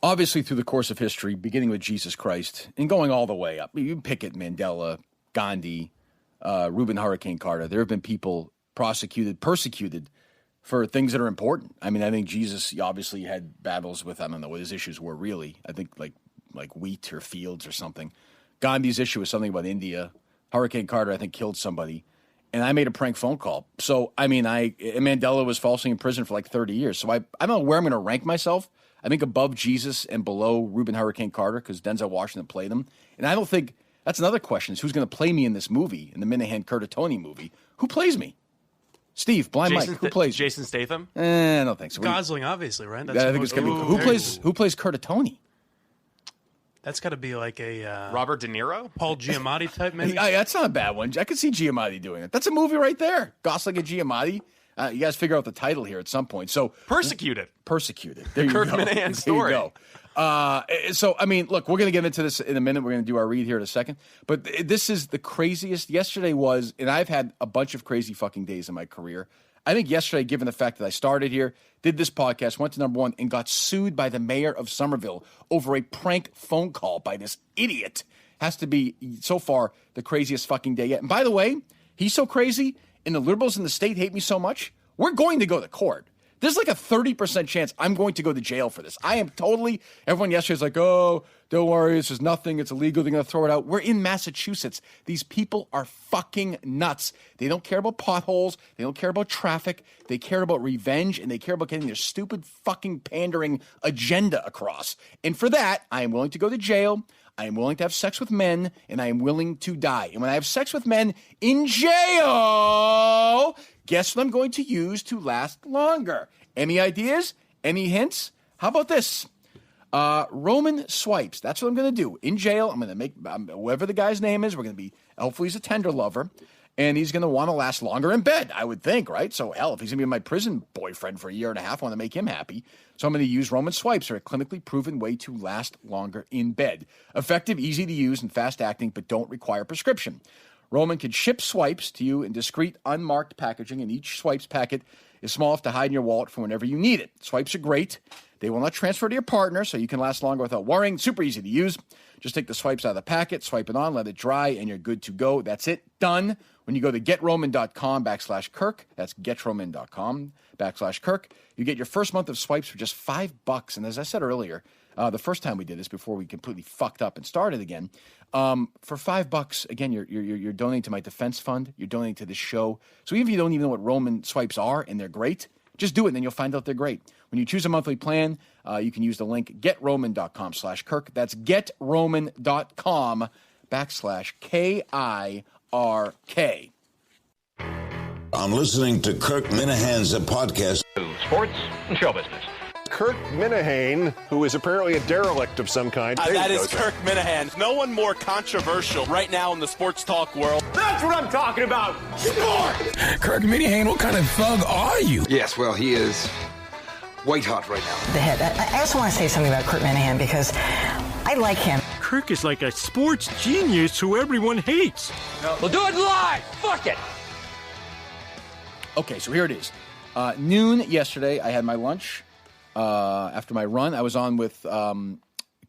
obviously through the course of history, beginning with Jesus Christ and going all the way up, you pick it, Mandela, Gandhi, Reuben Hurricane Carter, there have been people persecuted for things that are important. I mean, I think Jesus obviously had battles with, I don't know what his issues were really. I think like wheat or fields or something. Gandhi's issue was something about India. Hurricane Carter, I think, killed somebody. And I made a prank phone call. So, I mean, Mandela was falsely in prison for like 30 years. So I don't know where I'm going to rank myself. I think above Jesus and below Reuben Hurricane Carter because Denzel Washington played him. And I don't think, that's another question, is who's going to play me in this movie, in the Minihane Curtatone movie? Who plays me? Steve, Blind Mike, who plays Jason Statham? I don't think so. Gosling, obviously, right? That's I think it's going to be, who plays Curtatone? That's got to be like a Robert De Niro? Paul Giamatti type, maybe? That's not a bad one. I could see Giamatti doing it. That's a movie right there. Gosling and Giamatti. You guys figure out the title here at some point. So Persecuted. There you Kirk go. Minihane story. There you go. So, I mean, look, we're going to get into this in a minute. We're going to do our read here in a second. But this is the craziest. Yesterday was, and I've had a bunch of crazy fucking days in my career. I think yesterday, given the fact that I started here, did this podcast, went to #1, and got sued by the mayor of Somerville over a prank phone call by this idiot, has to be, so far, the craziest fucking day yet. And by the way, he's so crazy, and the liberals in the state hate me so much, we're going to go to court. There's like a 30% chance I'm going to go to jail for this. I am totally, everyone yesterday is like, oh, don't worry, this is nothing, it's illegal, they're going to throw it out. We're in Massachusetts. These people are fucking nuts. They don't care about potholes, they don't care about traffic, they care about revenge, and they care about getting their stupid fucking pandering agenda across. And for that, I am willing to go to jail, I am willing to have sex with men, and I am willing to die. And when I have sex with men in jail, guess what I'm going to use to last longer? Any ideas? Any hints? How about this? Roman swipes. That's what I'm going to do. In jail, I'm going to make, whoever the guy's name is, we're going to be, hopefully he's a tender lover, and he's going to want to last longer in bed, I would think, right? So, hell, if he's going to be my prison boyfriend for a year and a half, I want to make him happy. So I'm going to use Roman swipes. They're a clinically proven way to last longer in bed. Effective, easy to use, and fast-acting, but don't require prescription. Roman can ship swipes to you in discreet, unmarked packaging, and each swipes packet is small enough to hide in your wallet for whenever you need it. Swipes are great. They will not transfer to your partner, so you can last longer without worrying. Super easy to use. Just take the swipes out of the packet, swipe it on, let it dry, and you're good to go. That's it. Done. When you go to getroman.com/Kirk, that's getroman.com/Kirk, you get your first month of swipes for just $5. And as I said earlier, the first time we did this, before we completely fucked up and started again, for $5, again, you're donating to my defense fund. You're donating to this show. So even if you don't even know what Roman swipes are and they're great, just do it and then you'll find out they're great. When you choose a monthly plan, you can use the link getroman.com/Kirk. That's getroman.com/KIRK. I'm listening to Kirk Minihane's podcast. Sports and show business. Kirk Minihane, who is apparently a derelict of some kind. That is Kirk Minihane. No one more controversial right now in the sports talk world. That's what I'm talking about. Sport! Kirk Minihane, what kind of thug are you? Yes, well, he is white hot right now. The head. I also want to say something about Kirk Minihane because I like him. Kirk is like a sports genius who everyone hates. No. We'll do it live. Fuck it. Okay, so here it is. Noon yesterday, I had my lunch. After my run, I was on with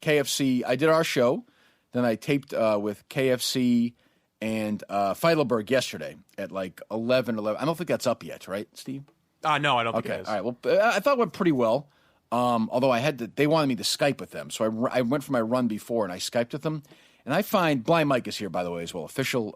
KFC. I did our show. Then I taped with KFC and Feidelberg yesterday at like 11. I don't think that's up yet, right, Steve? No, I don't think it is. All right. Well, I thought it went pretty well. Although they wanted me to Skype with them. So I went for my run before and I Skyped with them. And I find Blind Mike is here, by the way, as well. Official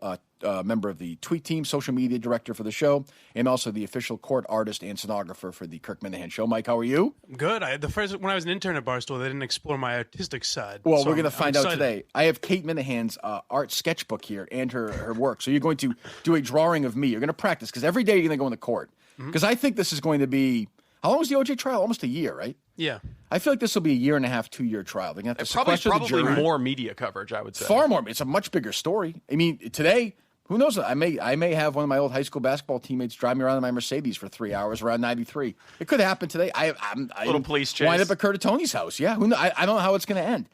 member of the tweet team, social media director for the show, and also the official court artist and stenographer for the Kirk Minihane Show. Mike, how are you? Good. When I was an intern at Barstool, they didn't explore my artistic side. Well, so we're going to find out today. I have Kate Minahane's art sketchbook here and her work. So you're going to do a drawing of me. You're going to practice because every day you're going to go into court. Because I think this is going to be, how long was the OJ trial? Almost a year, right? Yeah. I feel like this will be a 1.5, 2-year trial. They're going to have to probably the jury. more media coverage, I would say. Far more. It's a much bigger story. I mean, today, who knows? I may have one of my old high school basketball teammates drive me around in my Mercedes for 3 hours around 93. It could happen today. I little police chase. Wind up at Curtatone's house. Yeah. Who knows? I don't know how it's going to end.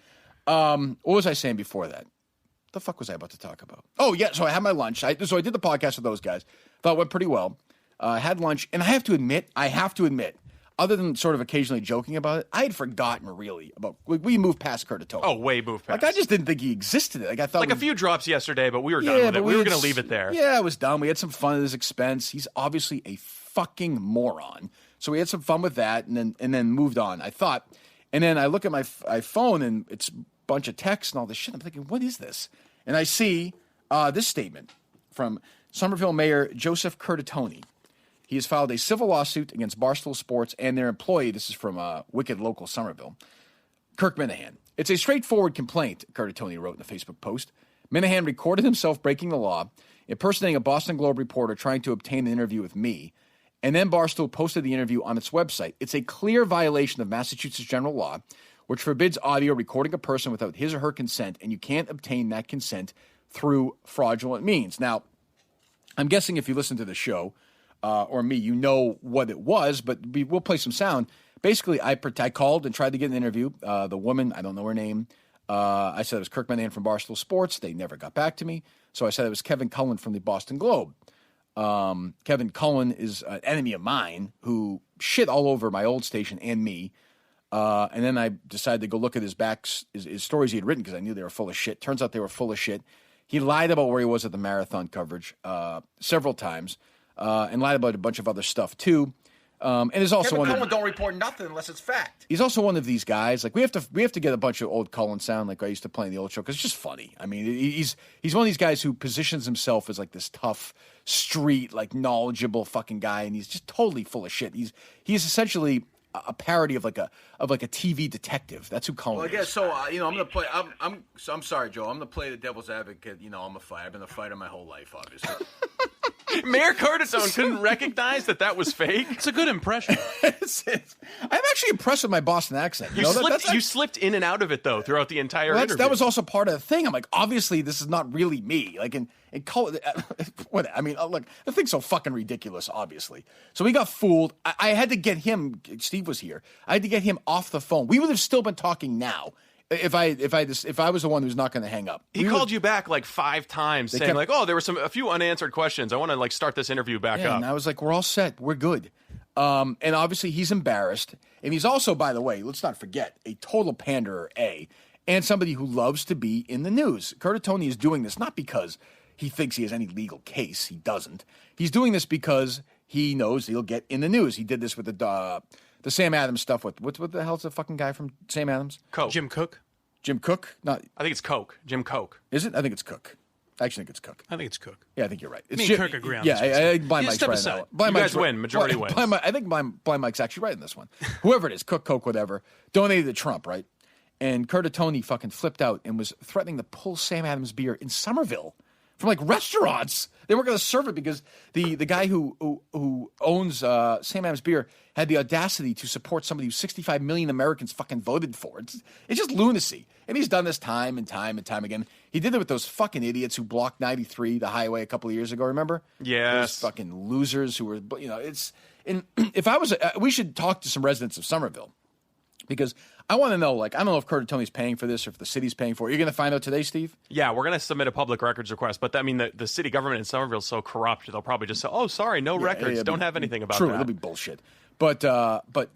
What was I saying before that? The fuck was I about to talk about? Oh, yeah. So I had my lunch. So I did the podcast with those guys. Thought it went pretty well. Had lunch. And I have to admit, other than sort of occasionally joking about it, I had forgotten really about. We moved past Curtatone. Oh, way moved past. Like I just didn't think he existed. Like I thought, a few drops yesterday, but we were done with it. We were going to leave it there. Yeah, it was done. We had some fun at his expense. He's obviously a fucking moron. So we had some fun with that, and then moved on. I thought, and then I look at my phone, and it's a bunch of texts and all this shit. I'm thinking, what is this? And I see this statement from Somerville Mayor Joe Curtatone. He has filed a civil lawsuit against Barstool Sports and their employee. This is from wicked local Somerville, Kirk Minihane. It's a straightforward complaint, Curtatone wrote in a Facebook post. Minihane recorded himself breaking the law, impersonating a Boston Globe reporter trying to obtain an interview with me, and then Barstool posted the interview on its website. It's a clear violation of Massachusetts general law, which forbids audio recording a person without his or her consent, and you can't obtain that consent through fraudulent means. Now, I'm guessing if you listen to the show, or me, you know what it was, but we'll play some sound. Basically, I called and tried to get an interview. The woman, I don't know her name. I said it was Kirk Minihane from Barstool Sports. They never got back to me. So I said it was Kevin Cullen from the Boston Globe. Kevin Cullen is an enemy of mine who shit all over my old station and me. And then I decided to go look at his stories he had written because I knew they were full of shit. Turns out they were full of shit. He lied about where he was at the marathon coverage several times. And lied about a bunch of other stuff too. And is also Kevin Cullen don't report nothing unless it's fact. He's also one of these guys. Like we have to get a bunch of old Cullen sound like I used to play in the old show because it's just funny. I mean, he's one of these guys who positions himself as like this tough street, like knowledgeable fucking guy, and he's just totally full of shit. He's essentially a parody of like a TV detective. That's who Cullen is. Well, I guess so. I'm gonna play. I'm sorry, Joe. I'm gonna play the devil's advocate. I'm a fighter. I've been a fighter my whole life, obviously. Mayor Curtatone couldn't recognize that was fake. It's a good impression. I'm actually impressed with my Boston accent. You slipped in and out of it though throughout the entire interview. That was also part of the thing. I'm like, obviously, this is not really me. Like in color, what? I mean, look, the thing's so fucking ridiculous. Obviously, so we got fooled. I had to get him. Steve was here. I had to get him off the phone. We would have still been talking now. If I was the one who's not going to hang up. He called you back like 5 times saying like, oh, there were a few unanswered questions. I want to like start this interview back up. And I was like, we're all set. We're good. And obviously he's embarrassed. And he's also, by the way, let's not forget, a total panderer, and somebody who loves to be in the news. Curtatone is doing this not because he thinks he has any legal case. He doesn't. He's doing this because he knows he'll get in the news. He did this with the Sam Adams stuff. What the hell's the fucking guy from Sam Adams? Jim Cook. Jim Cook? Not. I think it's Coke. Jim Coke. Is it? I think it's Cook. I actually think it's Cook. I think it's Cook. Yeah, I think you're right. It's Me and Kirk agree on this. Yeah, I Blind Mike's right aside. now. You guys win. Majority wins. I think Blind Mike's actually right in this one. Whoever it is, Cook, whatever, donated to Trump, right? And Curtatone fucking flipped out and was threatening to pull Sam Adams beer in Somerville from like restaurants. They weren't going to serve it because the guy who owns Sam Adams beer had the audacity to support somebody who 65 million Americans fucking voted for. It's just lunacy. And he's done this time and time and time again. He did it with those fucking idiots who blocked 93, the highway, a couple of years ago, remember? Yes. Those fucking losers who were, it's... And if I was... we should talk to some residents of Somerville. Because I want to know, like, I don't know if Curtatone's paying for this or if the city's paying for it. You're going to find out today, Steve? Yeah, we're going to submit a public records request. But, I mean, the city government in Somerville is so corrupt, they'll probably just say, oh, sorry, no records. Don't have anything about that. True, it'll be bullshit. But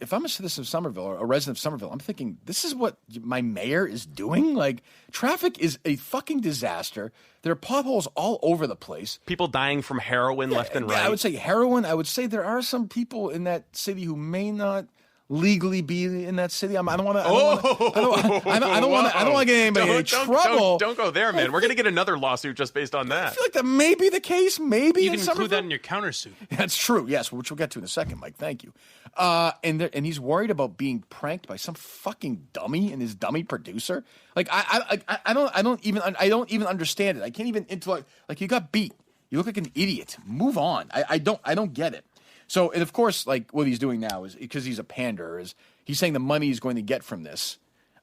if I'm a citizen of Somerville or a resident of Somerville, I'm thinking, this is what my mayor is doing? Like, traffic is a fucking disaster. There are potholes all over the place. People dying from heroin left and right. I would say heroin. I would say there are some people in that city who may not legally be in that city. I don't want to. I don't want to get anybody in trouble. Don't go there, man. We're gonna get another lawsuit just based on that. I feel like that may be the case. Maybe you can include that in your countersuit. That's true. Yes, which we'll get to in a second, Mike. Thank you. And he's worried about being pranked by some fucking dummy and his dummy producer. Like I don't even understand it. I can't even intellect. Like you got beat. You look like an idiot. Move on. I don't get it. So, and of course, like what he's doing now is because he's a panderer, is he's saying the money he's going to get from this,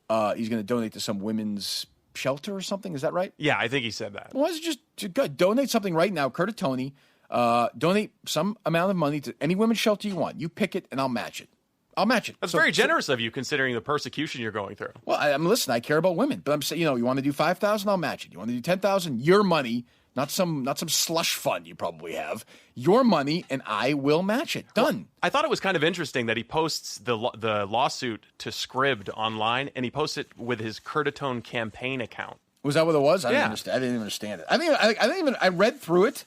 he's going to donate to some women's shelter or something. Is that right? Yeah, I think he said that. Well, why don't you just donate something right now, Curtatone? Donate some amount of money to any women's shelter you want. You pick it, and I'll match it. That's very generous of you, considering the persecution you're going through. Well, listen, I care about women, but I'm saying, you want to do $5,000, I'll match it. You want to do $10,000, your money not some slush fund you probably have. Your money, and I will match it. Done. Well, I thought it was kind of interesting that he posts the lawsuit to Scribd online, and he posts it with his Curtatone campaign account. Was that what it was? I Yeah. didn't even understand it. I read through it,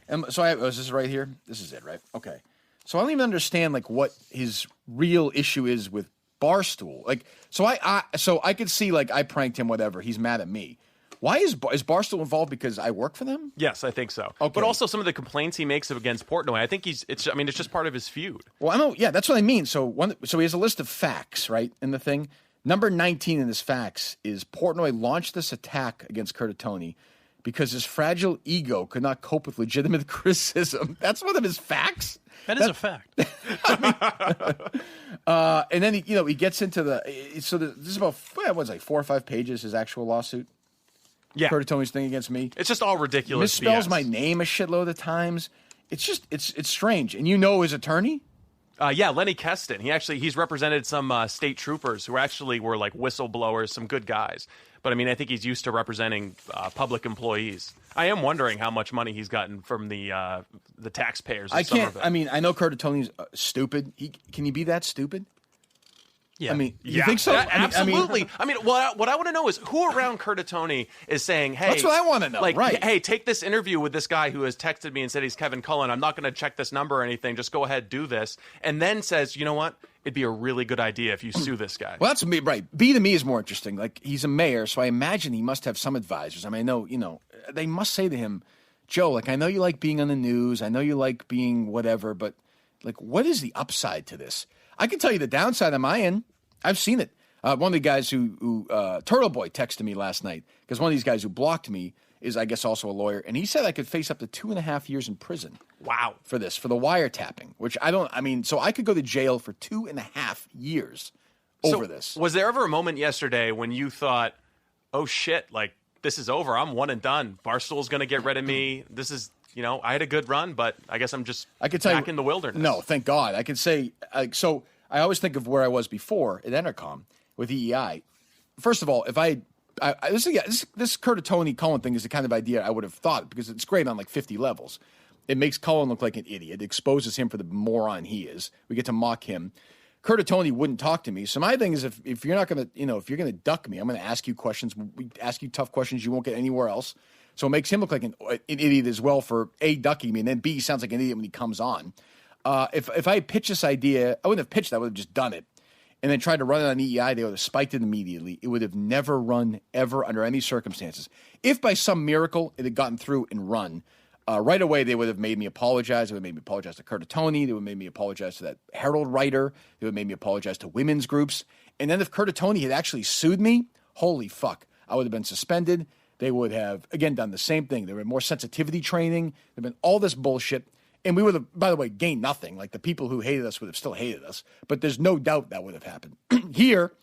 and so is this right here? This is it, right? Okay. So I don't even understand like what his real issue is with Barstool. Like, so I could see like I pranked him, whatever. He's mad at me. Why is Barstool involved? Because I work for them? Yes, I think so. Okay. But also some of the complaints he makes against Portnoy, I think it's just part of his feud. Well, I know, yeah, that's what I mean. So he has a list of facts, right, in the thing. Number 19 in his facts is Portnoy launched this attack against Curtatone because his fragile ego could not cope with legitimate criticism. That's one of his facts? That is a fact. And then he gets into this is about 4 or 5 pages, his actual lawsuit. Yeah. Curtatone's thing against me. It's just all ridiculous. Misspells BS. my name a shitload of times. It's strange. And you know his attorney? Yeah, Lenny Keston. He's represented some state troopers who actually were like whistleblowers, some good guys. But I mean, I think he's used to representing public employees. I am wondering how much money he's gotten from the taxpayers. I know Curtatone's stupid. Can he be that stupid? Yeah. I mean, you think so? Absolutely. What I want to know is who around Curtatone is saying, hey... That's what I want to know, like, right. Hey, take this interview with this guy who has texted me and said he's Kevin Cullen. I'm not going to check this number or anything. Just go ahead, do this. And then says, you know what? It'd be a really good idea if you sue this guy. Well, that's me, right. B to me is more interesting. Like, he's a mayor, so I imagine he must have some advisors. I mean, I know, they must say to him, Joe, like, I know you like being on the news. I know you like being whatever, but, like, what is the upside to this? I can tell you the downside on my end. I've seen it. One of the guys who Turtle Boy texted me last night, because one of these guys who blocked me is, I guess, also a lawyer, and he said I could face up to 2.5 years in prison. Wow. For the wiretapping, which so I could go to jail for 2.5 years over this. Was there ever a moment yesterday when you thought, oh shit, like, this is over, I'm one and done, Barstool's going to get rid of me, this is, I had a good run, but I guess I'm just back in the wilderness. No, thank God. I can say, so I always think of where I was before at Entercom with EEI. First of all, if this Curtatone Cullen thing is the kind of idea I would have thought, because it's great on like 50 levels. It makes Cullen look like an idiot. It exposes him for the moron he is. We get to mock him. Curtatone wouldn't talk to me. So my thing is, if you're not going to, if you're going to duck me, I'm going to ask you questions. We ask you tough questions you won't get anywhere else. So it makes him look like an idiot as well for A, ducking me, and then B, he sounds like an idiot when he comes on. If I had pitched this idea, I wouldn't have pitched it. I would have just done it. And then tried to run it on EEI, they would have spiked it immediately. It would have never run, ever, under any circumstances. If by some miracle it had gotten through and run, right away they would have made me apologize. They would have made me apologize to Curtatone. They would have made me apologize to that Herald writer. They would have made me apologize to women's groups. And then if Curtatone had actually sued me, holy fuck, I would have been suspended. They would have, again, done the same thing. There would have been more sensitivity training. There would have been all this bullshit. And we would have, by the way, gained nothing. Like, the people who hated us would have still hated us. But there's no doubt that would have happened. Here,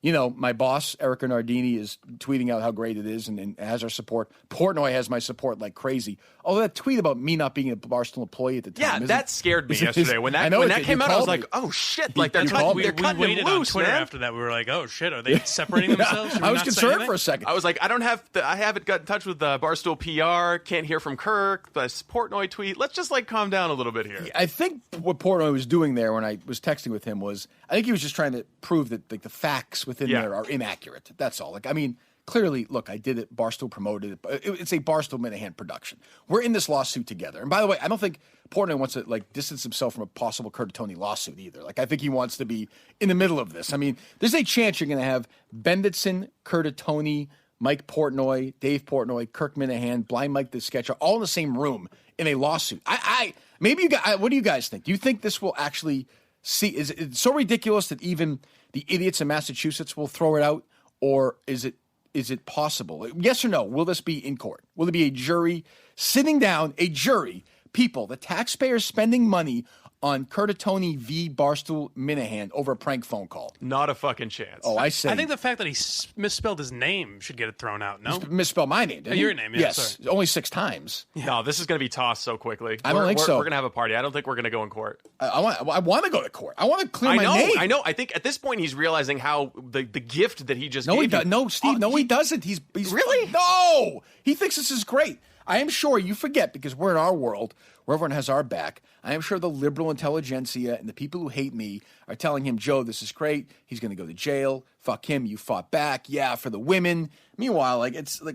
my boss, Erica Nardini, is tweeting out how great it is and has our support. Portnoy has my support like crazy. Although that tweet about me not being a Barstool employee at the time. Yeah, that scared me yesterday. When that came out, I was like, oh, shit. Like, they're cutting waited him loose, on Twitter man. after that. We were like, oh, shit, are they separating themselves? I was concerned for a second. I was like, I haven't got in touch with Barstool PR, can't hear from Kirk, the Portnoy tweet. Let's just, like, calm down a little bit here. I think what Portnoy was doing there when I was texting with him was, I think he was just trying to prove that, like, the facts within there are inaccurate. That's all. Like, I mean, clearly, look, I did it. Barstool promoted it. It's a Barstool Minihane production. We're in this lawsuit together. And by the way, I don't think Portnoy wants to, like, distance himself from a possible Curtatone lawsuit either. Like, I think he wants to be in the middle of this. I mean, there's a chance you're going to have Bendetson, Curtatone, Mike Portnoy, Dave Portnoy, Kirk Minihane, Blind Mike the Sketcher, all in the same room in a lawsuit. Maybe you guys, what do you guys think? Do you think this will actually see? Is it so ridiculous that even the idiots in Massachusetts will throw it out? Or is it possible? Yes or no? Will this be in court? Will it be a jury sitting down, people, the taxpayers spending money on Curtatone v. Barstool Minihane over a prank phone call? Not a fucking chance. Oh, I say. I think the fact that he misspelled his name should get it thrown out, no? Misspelled my name, didn't your name, yeah, yes. sorry. Only 6 times. Yeah. No, this is going to be tossed so quickly. I don't think so. We're going to have a party. I don't think we're going to go in court. I want to go to court. I want to clear my name. I know. I think at this point he's realizing how the gift that he just gave No, Steve, he doesn't. He's really? No! He thinks this is great. I am sure you forget because we're in our world where everyone has our back. I am sure the liberal intelligentsia and the people who hate me are telling him, Joe, this is great. He's going to go to jail. Fuck him. You fought back. Yeah, for the women. Meanwhile, it's the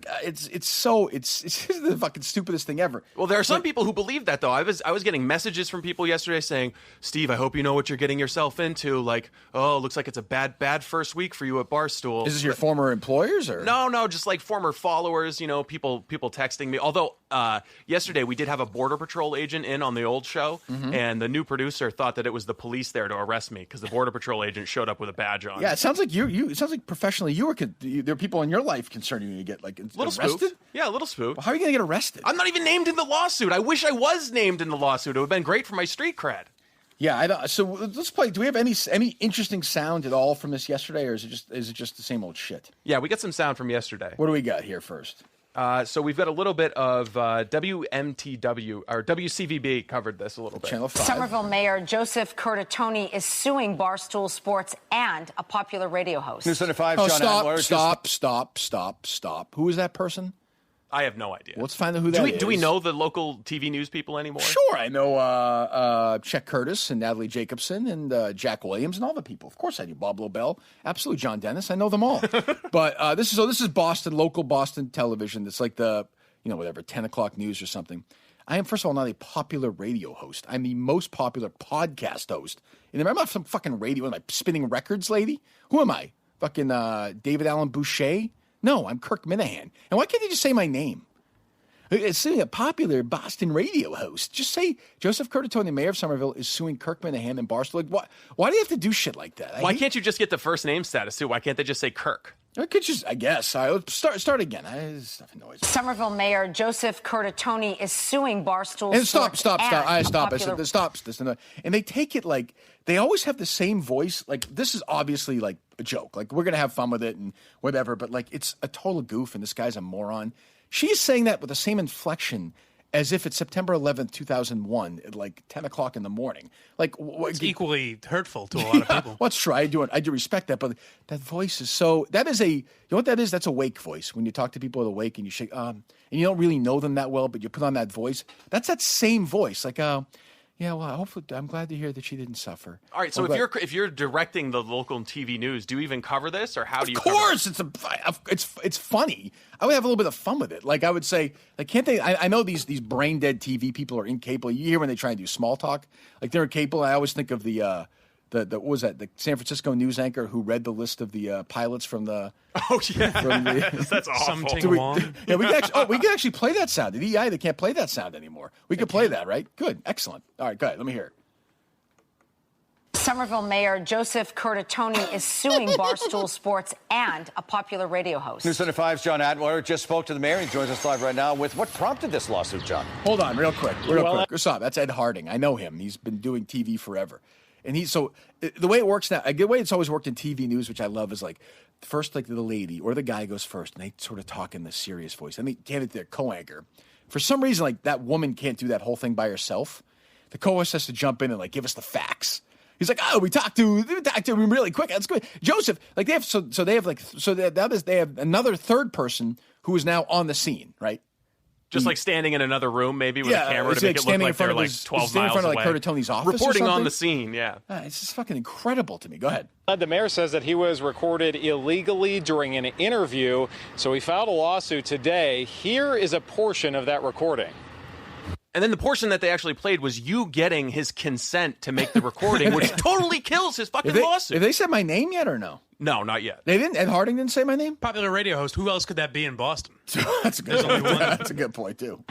fucking stupidest thing ever. Well, there are some people who believe that, though. I was getting messages from people yesterday saying, Steve, I hope you know what you're getting yourself into. Like, oh, looks like it's a bad first week for you at Barstool. Is this your former employers? Or No, just like former followers, people texting me. Although yesterday we did have a Border Patrol agent in on the old show, and the new producer thought that it was the police there to arrest me because the Border Patrol agent showed up with a badge on. Yeah, it sounds like it sounds like professionally there are people in your life concerning you to get like arrested. Spooked. Yeah, a little spooked. Well, how are you going to get arrested? I'm not even named in the lawsuit. I wish I was named in the lawsuit. It would have been great for my street cred. Yeah, so let's play. Do we have any interesting sound at all from this yesterday, or is it just the same old shit? Yeah, we got some sound from yesterday. What do we got here first? So we've got a little bit of WMTW, or WCVB covered this a little bit. Channel 5. Somerville Mayor Joe Curtatone is suing Barstool Sports and a popular radio host. News 75, John Stop. Who is that person? I have no idea. Let's find out who that is. Do we know the local TV news people anymore? Sure, I know Chet Curtis and Natalie Jacobson and Jack Williams and all the people. Of course I do. Bob Lobel, absolutely. John Dennis, I know them all. But this is Boston, local Boston television. It's like the 10 o'clock news or something. I am, first of all, not a popular radio host. I'm the most popular podcast host. And I'm not some fucking radio. Am I spinning records lady? Who am I? Fucking David Allen Boucher? No, I'm Kirk Minihane. And why can't they just say my name? It's a popular Boston radio host. Just say Joseph Curtatone, the mayor of Somerville, is suing Kirk Minihane and Barstool. Like, why do you have to do shit like that? Why can't you just get the first name status, too? Why can't they just say Kirk? I could just, I guess. Start again. Stuff noise. Somerville Mayor Joseph Curtatone is suing Barstool and Sports. Stop. I said, stop. And they take it like, they always have the same voice. Like, this is obviously like a joke. Like, we're going to have fun with it and whatever. But like, it's a total goof and this guy's a moron. She's saying that with the same inflection as if it's September 11th, 2001 at like 10 o'clock in the morning. Like, it's equally hurtful to a lot of people. Well, that's true. I do respect that, but that voice is so, that is you know what that is? That's a wake voice. When you talk to people at a wake and you shake, and you don't really know them that well, but you put on that voice. That's that same voice. Like, yeah, well, hopefully, I'm glad to hear that she didn't suffer. All right, so if you're directing the local TV news, do you even cover this, or how do you? Of course, it's funny. I would have a little bit of fun with it. Like, I would say, like, can't they? I know these brain dead TV people are incapable. You hear when they try and do small talk, like they're incapable. I always think of the what was that? The San Francisco news anchor who read the list of the pilots from the. Oh yeah, that's awful. We can actually play that sound. At EI, they can't play that sound anymore. We can play that, right? Good, excellent. All right, go ahead. Let me hear it. Somerville Mayor Joseph Curtatone is suing Barstool Sports and a popular radio host. News 75's John Atwater just spoke to the mayor. He joins us live right now with what prompted this lawsuit, John. Hold on, real quick. Stop. That's Ed Harding. I know him. He's been doing TV forever. And the way it works now, the way it's always worked in TV news, which I love, is like first, like the lady or the guy goes first, and they sort of talk in this serious voice. And they hand it to their co-anchor. For some reason, like that woman can't do that whole thing by herself. The co-host has to jump in and like give us the facts. He's like, we talked to him really quick. That's good. Joseph, like they have another third person who is now on the scene, right? Just like standing in another room, maybe with a camera to make it look like they're like 12 miles away. Like Curtatone's office, reporting on the scene. Yeah, it's just fucking incredible to me. Go ahead. The mayor says that he was recorded illegally during an interview, so he filed a lawsuit today. Here is a portion of that recording. And then the portion that they actually played was you getting his consent to make the recording, which totally kills his fucking lawsuit. Have they said my name yet or no? No, not yet. They didn't? Ed Harding didn't say my name? Popular radio host. Who else could that be in Boston? That's a good point. That's a good point, too.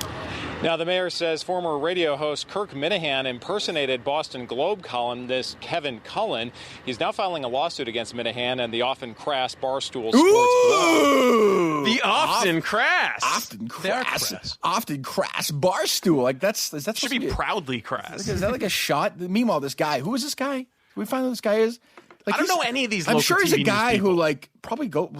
Now, the mayor says former radio host Kirk Minihane impersonated Boston Globe columnist Kevin Cullen. He's now filing a lawsuit against Minihane and the often crass Barstool Sports blog. The often crass Barstool. Like that's should be proudly crass. Is that like a shot? Meanwhile, this guy, who is this guy? Can we find who this guy is? Like, I don't know any of these. I'm sure he's TV a guy who like probably goes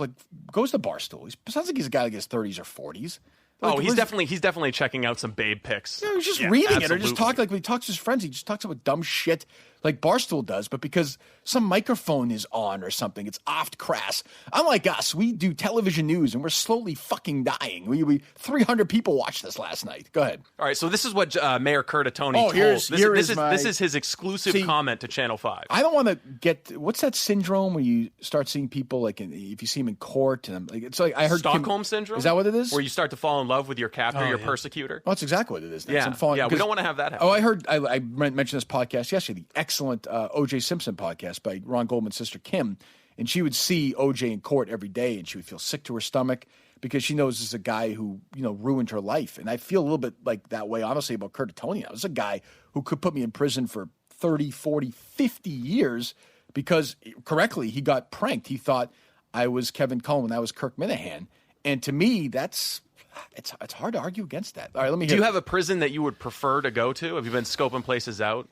to Barstool. He sounds like he's a guy like his 30s or 40s. Like, he's definitely checking out some babe pics. Yeah, he's just reading it or just talking. Like when he talks to his friends, he just talks about dumb shit. like Barstool does, but because some microphone is on or something. It's oft crass. Unlike us, we do television news and we're slowly fucking dying. We 300 people watched this last night. Go ahead. All right, so this is what Mayor Curtatone told. This is his exclusive comment to Channel 5. I don't want to get what's that syndrome where you start seeing people like if you see them in court and like it's like I heard Stockholm syndrome. Is that what it is? Where you start to fall in love with your captor, your persecutor. Oh, that's exactly what it is. Yeah, we don't want to have that happen. Oh, I heard. I mentioned this podcast yesterday. The excellent O.J. Simpson podcast by Ron Goldman's sister Kim, and she would see O.J. in court every day, and she would feel sick to her stomach because she knows this is a guy who ruined her life. And I feel a little bit like that way, honestly, about Curtatone. This is a guy who could put me in prison for 30, 40, 50 years because, correctly, he got pranked. He thought I was Kevin Cullen when I was Kirk Minihane. And to me, it's hard to argue against that. All right, let me hear. Do you have a prison that you would prefer to go to? Have you been scoping places out?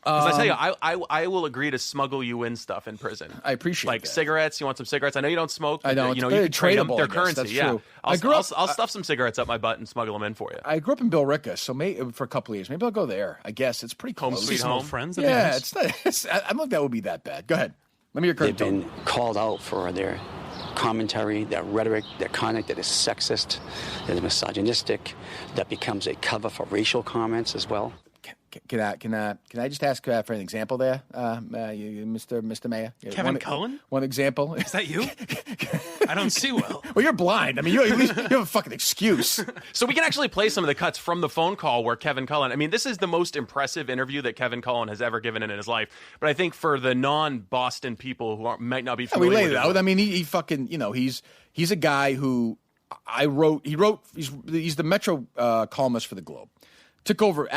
Because I tell you, I will agree to smuggle you in stuff in prison. I appreciate that. Cigarettes. You want some cigarettes? I know you don't smoke. I know. You can trade them. They're currency. That's yeah. true. I'll stuff some cigarettes up my butt and smuggle them in for you. I grew up in Billerica, so for a couple of years. Maybe I'll go there. I guess it's pretty close. Home sweet home. Friends. Yeah, it's not. I don't think that would be that bad. Go ahead. Let me hear Curtatone. They've been called out for their commentary, their rhetoric, their conduct that is sexist, that is misogynistic, that becomes a cover for racial comments as well. Can I just ask for an example there, Mr. Mayor? Kevin Cullen? One example. Is that you? I don't see well. Well, you're blind. I mean, at least you have a fucking excuse. So we can actually play some of the cuts from the phone call where Kevin Cullen. I mean, this is the most impressive interview that Kevin Cullen has ever given in his life. But I think for the non-Boston people who might not be familiar we laid with it out. I mean, he fucking he's a guy who he's the Metro columnist for the Globe. Took over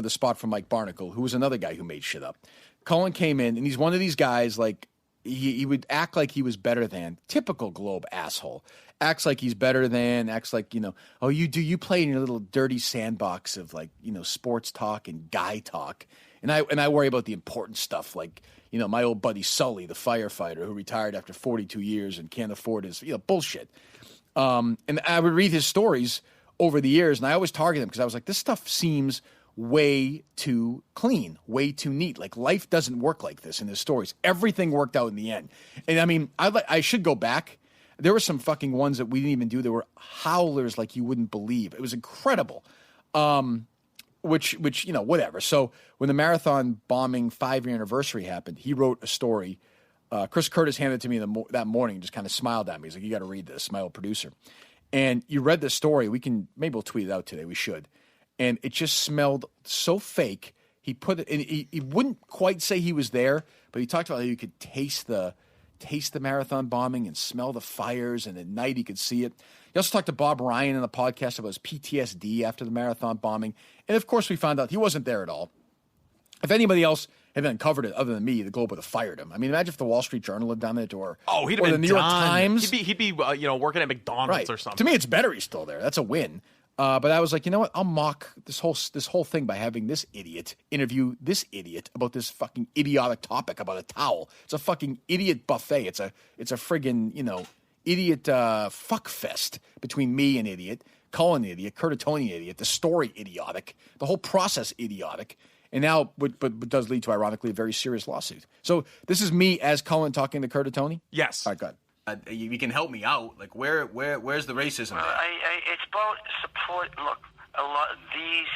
the spot from Mike Barnacle, who was another guy who made shit up. Cullen came in, and he's one of these guys, like, he would act like he was better than. Typical Globe asshole. Acts like he's better than, acts like, oh, you play in your little dirty sandbox of, like, sports talk and guy talk. And I worry about the important stuff, like, my old buddy Sully, the firefighter, who retired after 42 years and can't afford his, bullshit. And I would read his stories over the years, and I always target him because I was like, this stuff seems way too clean, way too neat. Like, life doesn't work like this in his stories. Everything worked out in the end. And I mean, I should go back. There were some fucking ones that we didn't even do. There were howlers like you wouldn't believe. It was incredible. Which whatever. So when the marathon bombing 5-year anniversary happened, he wrote a story. Chris Curtis handed it to me that morning and just kind of smiled at me. He's like, you got to read this, my old producer. And you read the story. Maybe we'll tweet it out today. We should. And it just smelled so fake. He put it, and he wouldn't quite say he was there, but he talked about how you could taste the marathon bombing and smell the fires, and at night he could see it. He also talked to Bob Ryan in the podcast about his PTSD after the marathon bombing. And of course, we found out he wasn't there at all. If anybody else had uncovered it other than me, the Globe would have fired him. I mean, imagine if the Wall Street Journal had done it, or he'd have been the New York Times. He'd be working at McDonald's or something. To me, it's better he's still there. That's a win. But I was like, you know what? I'll mock this whole thing by having this idiot interview this idiot about this fucking idiotic topic about a towel. It's a fucking idiot buffet. It's a friggin' idiot fuck fest between me and idiot, Cullen idiot, Curtatone idiot, the story idiotic, the whole process idiotic. And now, but does lead to, ironically, a very serious lawsuit. So this is me as Cullen talking to Curtatone? Yes. All right, go ahead. You can help me out. Like, where's the racism? Well, it's about support. Look, a lot of these.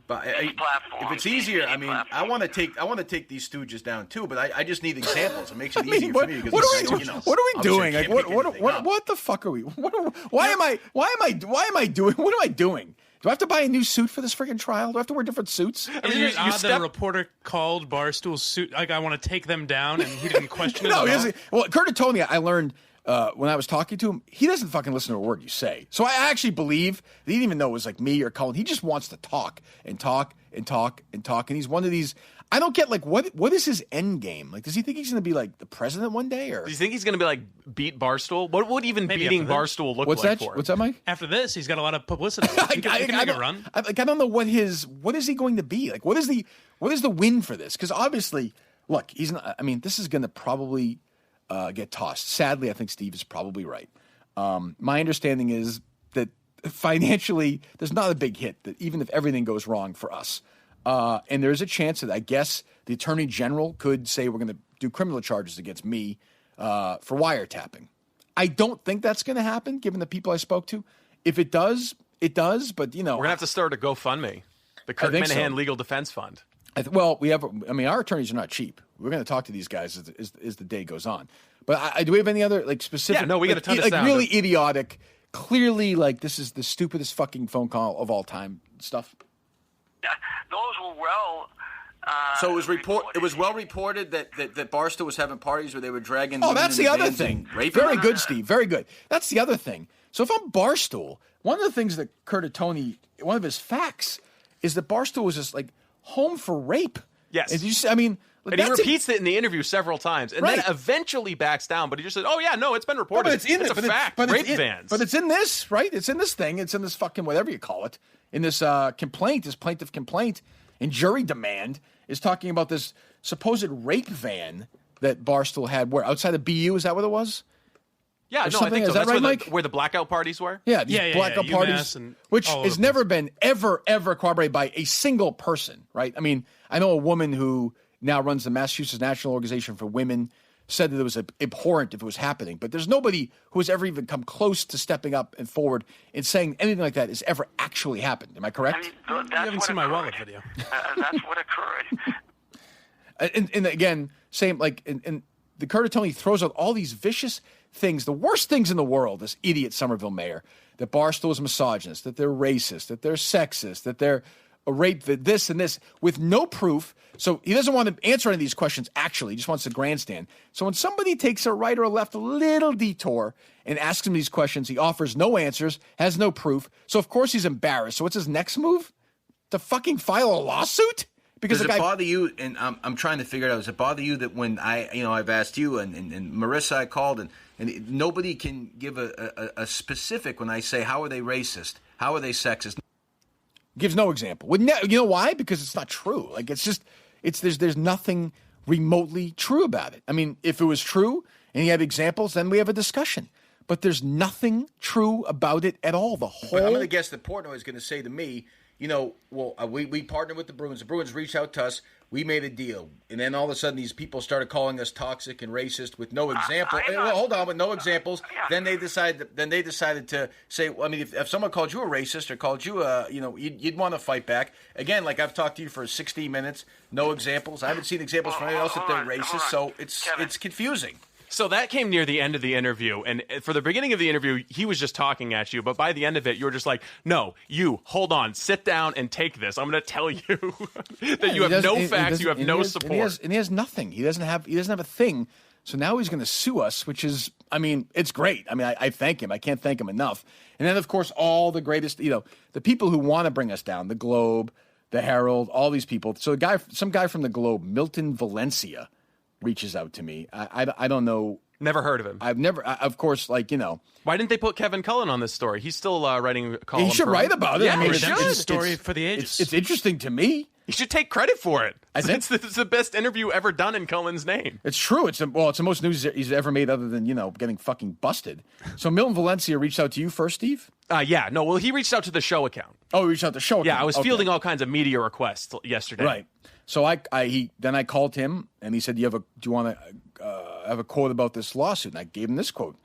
But if it's easier, I mean, I want to take these stooges down too. But I just need examples. It makes it easier for me. What are we doing? Like, what the fuck are we? Why am I doing? What am I doing? Do I have to buy a new suit for this friggin' trial? Do I have to wear different suits? I mean, you that a reporter called Barstool's suit, like, I want to take them down, and he didn't question it at all? Well, Curtatone, I learned when I was talking to him, he doesn't fucking listen to a word you say. So I actually believe that he didn't even know it was like me or Cullen. He just wants to talk and talk and talk and talk. And he's one of these. I don't get, like, what is his end game? Like, does he think he's going to be like the president one day, or do you think he's going to be like beat Barstool? What would even beating Barstool look like for him? What's that, Mike? After this, he's got a lot of publicity. He can make a run. I don't know what is he going to be? Like, what is the win for this? Because obviously, look, he's not. I mean, this is going to probably get tossed. Sadly, I think Steve is probably right. My understanding is that financially, there's not a big hit. That even if everything goes wrong for us. And there's a chance that I guess the attorney general could say we're going to do criminal charges against me for wiretapping. I don't think that's going to happen, given the people I spoke to. If it does, it does. But, you know. We're going to have to start a GoFundMe, the Kirk Minihane Legal Defense Fund. Our attorneys are not cheap. We're going to talk to these guys as the day goes on. But do we have any other specific? Yeah, no, we got a ton of sound. Really idiotic, clearly this is the stupidest fucking phone call of all time stuff. Yeah, those were well. So it was well reported that Barstool was having parties where they were dragging. Oh, that's the other thing. Very good, Steve. Very good. That's the other thing. So if I'm Barstool, one of the things that Curtatone, one of his facts, is that Barstool was just home for rape. Yes. And he repeats it in the interview several times, and then eventually backs down. But he just said, "Oh yeah, no, it's been reported. No, but it's a fact. Rape vans. But it's in this, right? It's in this thing. It's in this fucking whatever you call it. In this complaint, this plaintiff complaint, and jury demand is talking about this supposed rape van that Barstool had. Where outside of BU? Is that what it was? Yeah, no, I think so. Is that That's right, Mike? Where the blackout parties were? Yeah, blackout parties, which has never been ever corroborated by a single person, right? I mean, I know a woman who now runs the Massachusetts National Organization for Women said that it was abhorrent if it was happening, but there's nobody who has ever even come close to stepping up and forward and saying anything like that has ever actually happened. Am I correct? You haven't seen my wallet video. That's what occurred. And again, same and the Curtatone throws out all these vicious things, the worst things in the world, this idiot Somerville mayor, that Barstool is misogynist, that they're racist, that they're sexist, that they're a rape, this and this, with no proof. So he doesn't want to answer any of these questions, actually. He just wants to grandstand. So when somebody takes a right or a left, a little detour, and asks him these questions, he offers no answers, has no proof. So, of course, he's embarrassed. So what's his next move? To fucking file a lawsuit? Because does it bother you? And I'm trying to figure it out. Does it bother you that when I've asked you and Marissa I called and nobody can give a specific when I say how are they racist, how are they sexist? Gives no example. You know why? Because it's not true. There's nothing remotely true about it. I mean, if it was true and you have examples, then we have a discussion. But there's nothing true about it at all. But I'm going to guess that Portnoy is going to say to me, we partnered with the Bruins. The Bruins reached out to us. We made a deal. And then all of a sudden these people started calling us toxic and racist with no example. Hold on, with no examples. Then they decided to say, well, I mean, if someone called you a racist or called you you'd want to fight back. Again, like I've talked to you for 60 minutes, no examples. I haven't seen examples from anyone else that they're racist, so it's confusing. So that came near the end of the interview, and for the beginning of the interview, he was just talking at you, but by the end of it, you were just like, no, hold on, sit down and take this. I'm going to tell you that you have no facts, you have no support. And he has nothing. He doesn't have a thing, so now he's going to sue us, which is, I mean, it's great. I mean, I thank him. I can't thank him enough. And then, of course, all the greatest, the people who want to bring us down, the Globe, the Herald, all these people. So some guy from the Globe, Milton Valencia, reaches out to me. I don't know. Never heard of him. I've never, of course, Why didn't they put Kevin Cullen on this story? He's still writing a column. He should write about it. Yeah, I mean, he should. It's a story for the ages. It's interesting to me. He should take credit for it. I think it's the best interview ever done in Cullen's name. It's true. It's the most news he's ever made, other than getting fucking busted. So Milton Valencia reached out to you first, Steve? Yeah. No. Well, he reached out to the show account. Oh, he reached out to the show account. Yeah, I was fielding all kinds of media requests yesterday. Right. So I called him and he said, do you want to have a quote about this lawsuit? And I gave him this quote.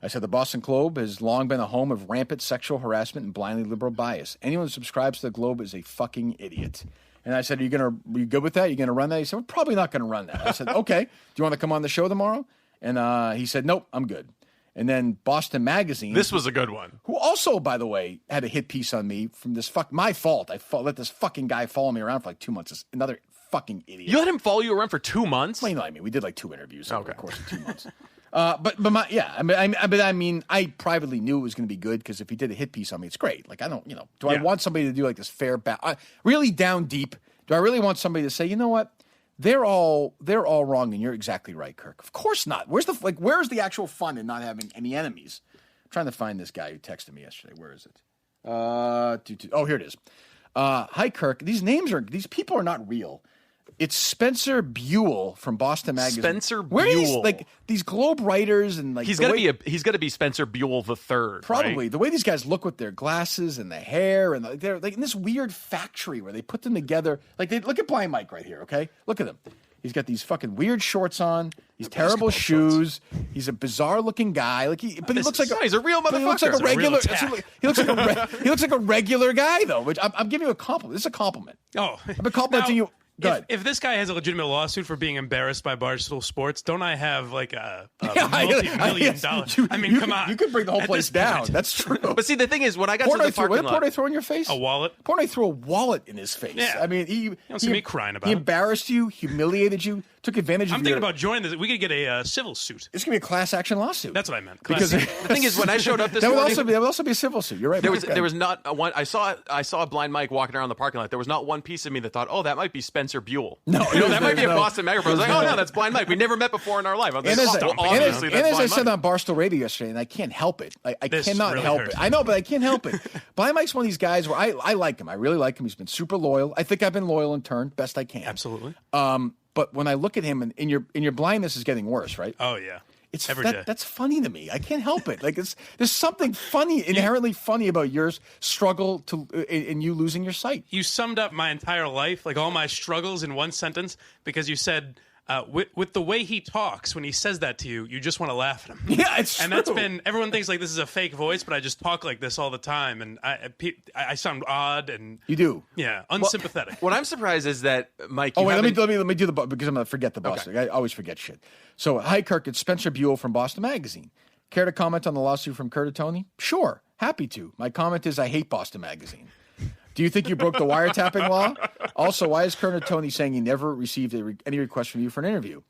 I said, the Boston Globe has long been a home of rampant sexual harassment and blindly liberal bias. Anyone who subscribes to the Globe is a fucking idiot. And I said, are you good with that? Are you going to run that? He said, we're probably not going to run that. I said, okay. Do you want to come on the show tomorrow? And he said, nope, I'm good. And then Boston Magazine. This was a good one. Who also, by the way, had a hit piece on me from this my fault. I let this fucking guy follow me around for 2 months. It's another fucking idiot. You let him follow you around for 2 months? Well, I mean, we did 2 interviews over the course of 2 months. I mean, I privately knew it was going to be good because if he did a hit piece on me, it's great. I don't, do I want somebody to do this fair really down deep? Do I really want somebody to say, you know what? They're all wrong, and you're exactly right, Kirk. Of course not. Where's the actual fun in not having any enemies? I'm trying to find this guy who texted me yesterday. Where is it? Here it is. Hi, Kirk. These people are not real. It's Spencer Buell from Boston Magazine. Spencer Where is Buell. like these Globe writers and like he's got to be Spencer Buell the third. Probably right? the way these guys look with their glasses and the hair and they're like in this weird factory where they put them together. Like they look at Blind Mike right here. Okay, look at him. He's got these fucking weird shorts on. These terrible shoes. He's a bizarre looking guy. Like he looks like he's a real motherfucker. He looks like a regular. He looks like a regular guy though. Which I'm giving you a compliment. This is a compliment. Oh, I've been complimenting you. If this guy has a legitimate lawsuit for being embarrassed by Barstool Sports, don't I have like a $multi-million? I mean, come on. You could bring the whole place down. That's true. But see, the thing is, when I got to the parking lot, what did Portnoy throw in your face? A wallet. Portnoy threw a wallet in his face. Yeah. I mean, You don't see me crying about He it. embarrassed you, humiliated you, took advantage of I'm thinking about joining this. We could get a civil suit. It's gonna be a class action lawsuit. That's what I meant. Because the thing is, when I showed up this that morning, would also be a civil suit. You're right. There was not one. I saw a Blind Mike walking around the parking lot. There was not one piece of me that thought, "Oh, that might be Spencer Buell." No, that might be a Boston Mayor. I was like, "Oh no, that's Blind Mike. We never met before in our life." And as I said on Barstool Radio yesterday, and I can't help it. I cannot really help hurts. it. I know, but I can't help it. Blind Mike's one of these guys where I like him. I really like him. He's been super loyal. I think I've been loyal in turn, best I can. Absolutely. But when I look at him, and in your blindness is getting worse, right? Oh yeah. It's Every day. That's funny to me. I can't help it. Like there's something funny, inherently funny about your struggle in you losing your sight. You summed up my entire life, like all my struggles, in one sentence because you said. With the way he talks, when he says that to you, you just want to laugh at him. Yeah, it's and true. that's been everyone thinks like this is a fake voice, but I just talk like this all the time, and I sound odd and you do, yeah, unsympathetic. What I'm surprised is that Mike. Oh wait, let me do the because I'm gonna forget the boss. Okay. I always forget shit. So hi Kirk, it's Spencer Buell from Boston Magazine. Care to comment on the lawsuit from Curtatone? Sure, happy to. My comment is I hate Boston Magazine. Do you think you broke the wiretapping law? Also, why is Curtatone saying he never received any request from you for an interview?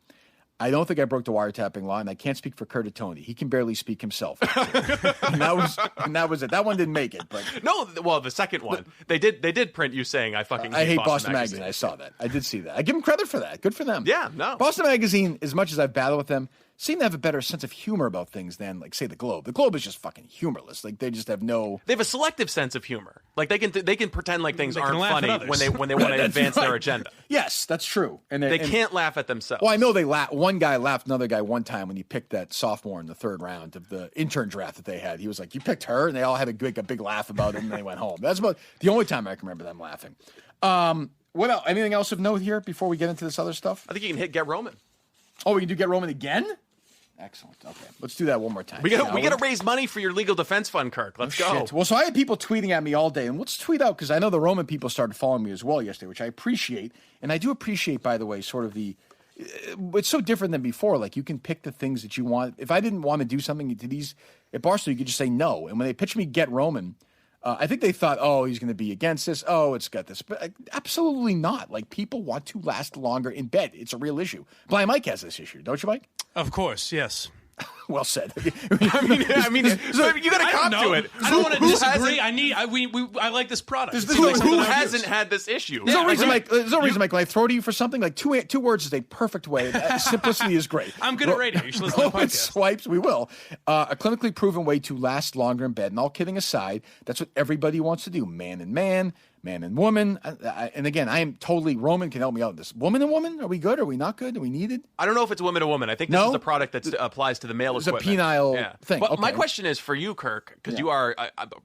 I don't think I broke the wiretapping law, and I can't speak for Curtatone. He can barely speak himself. and that was it. That one didn't make it. But no, well, the second one they did print you saying I hate Boston Magazine. I saw that. I did see that. I give them credit for that. Good for them. Yeah, no. Boston Magazine, as much as I've battled with them, seem to have a better sense of humor about things than, like, say, the Globe. The Globe is just fucking humorless. Like they just have no. They have a selective sense of humor. Like they can pretend like things aren't funny when they want to advance their agenda. Yes, that's true. And they can't laugh at themselves. Well, I know they laugh. One guy laughed another guy one time when he picked that sophomore in the third round of the intern draft that they had. He was like, "You picked her," and they all had a big laugh about it, and they went home. That's about the only time I can remember them laughing. What else? Anything else of note here before we get into this other stuff? I think you can hit Get Roman. Oh, we can do Get Roman again? Excellent. Okay, let's do that one more time. We got to raise money for your legal defense fund, Kirk. Let's go. Shit. Well, so I had people tweeting at me all day, and let's tweet out because I know the Roman people started following me as well yesterday, which I appreciate, and I do appreciate, by the way, sort of the. It's so different than before. Like you can pick the things that you want. If I didn't want to do something to these at Barstool, you could just say no. And when they pitched me Get Roman, I think they thought, oh, he's going to be against this. Oh, it's got this. But absolutely not. Like people want to last longer in bed. It's a real issue. Blind Mike has this issue, don't you, Mike? Of course, yes. Well said. I mean, so you got to cop to it. I don't want to disagree. I like this product. Who hasn't had this issue? There's no reason, Mike. There's no reason, Mike. When I throw to you for something like two words is a perfect way. Simplicity is great. I'm good at radio. You should listen to my podcast. Swipes, we will. A clinically proven way to last longer in bed. And all kidding aside, that's what everybody wants to do. Man and man. Man and woman. And again, I am totally, Roman can help me out with this. Woman and woman? Are we good? Are we not good? Do we need it? I don't know if it's woman to woman. I think this is a product that applies to the male equipment. It's a penile thing. But okay. my question is for you, Kirk, because you are,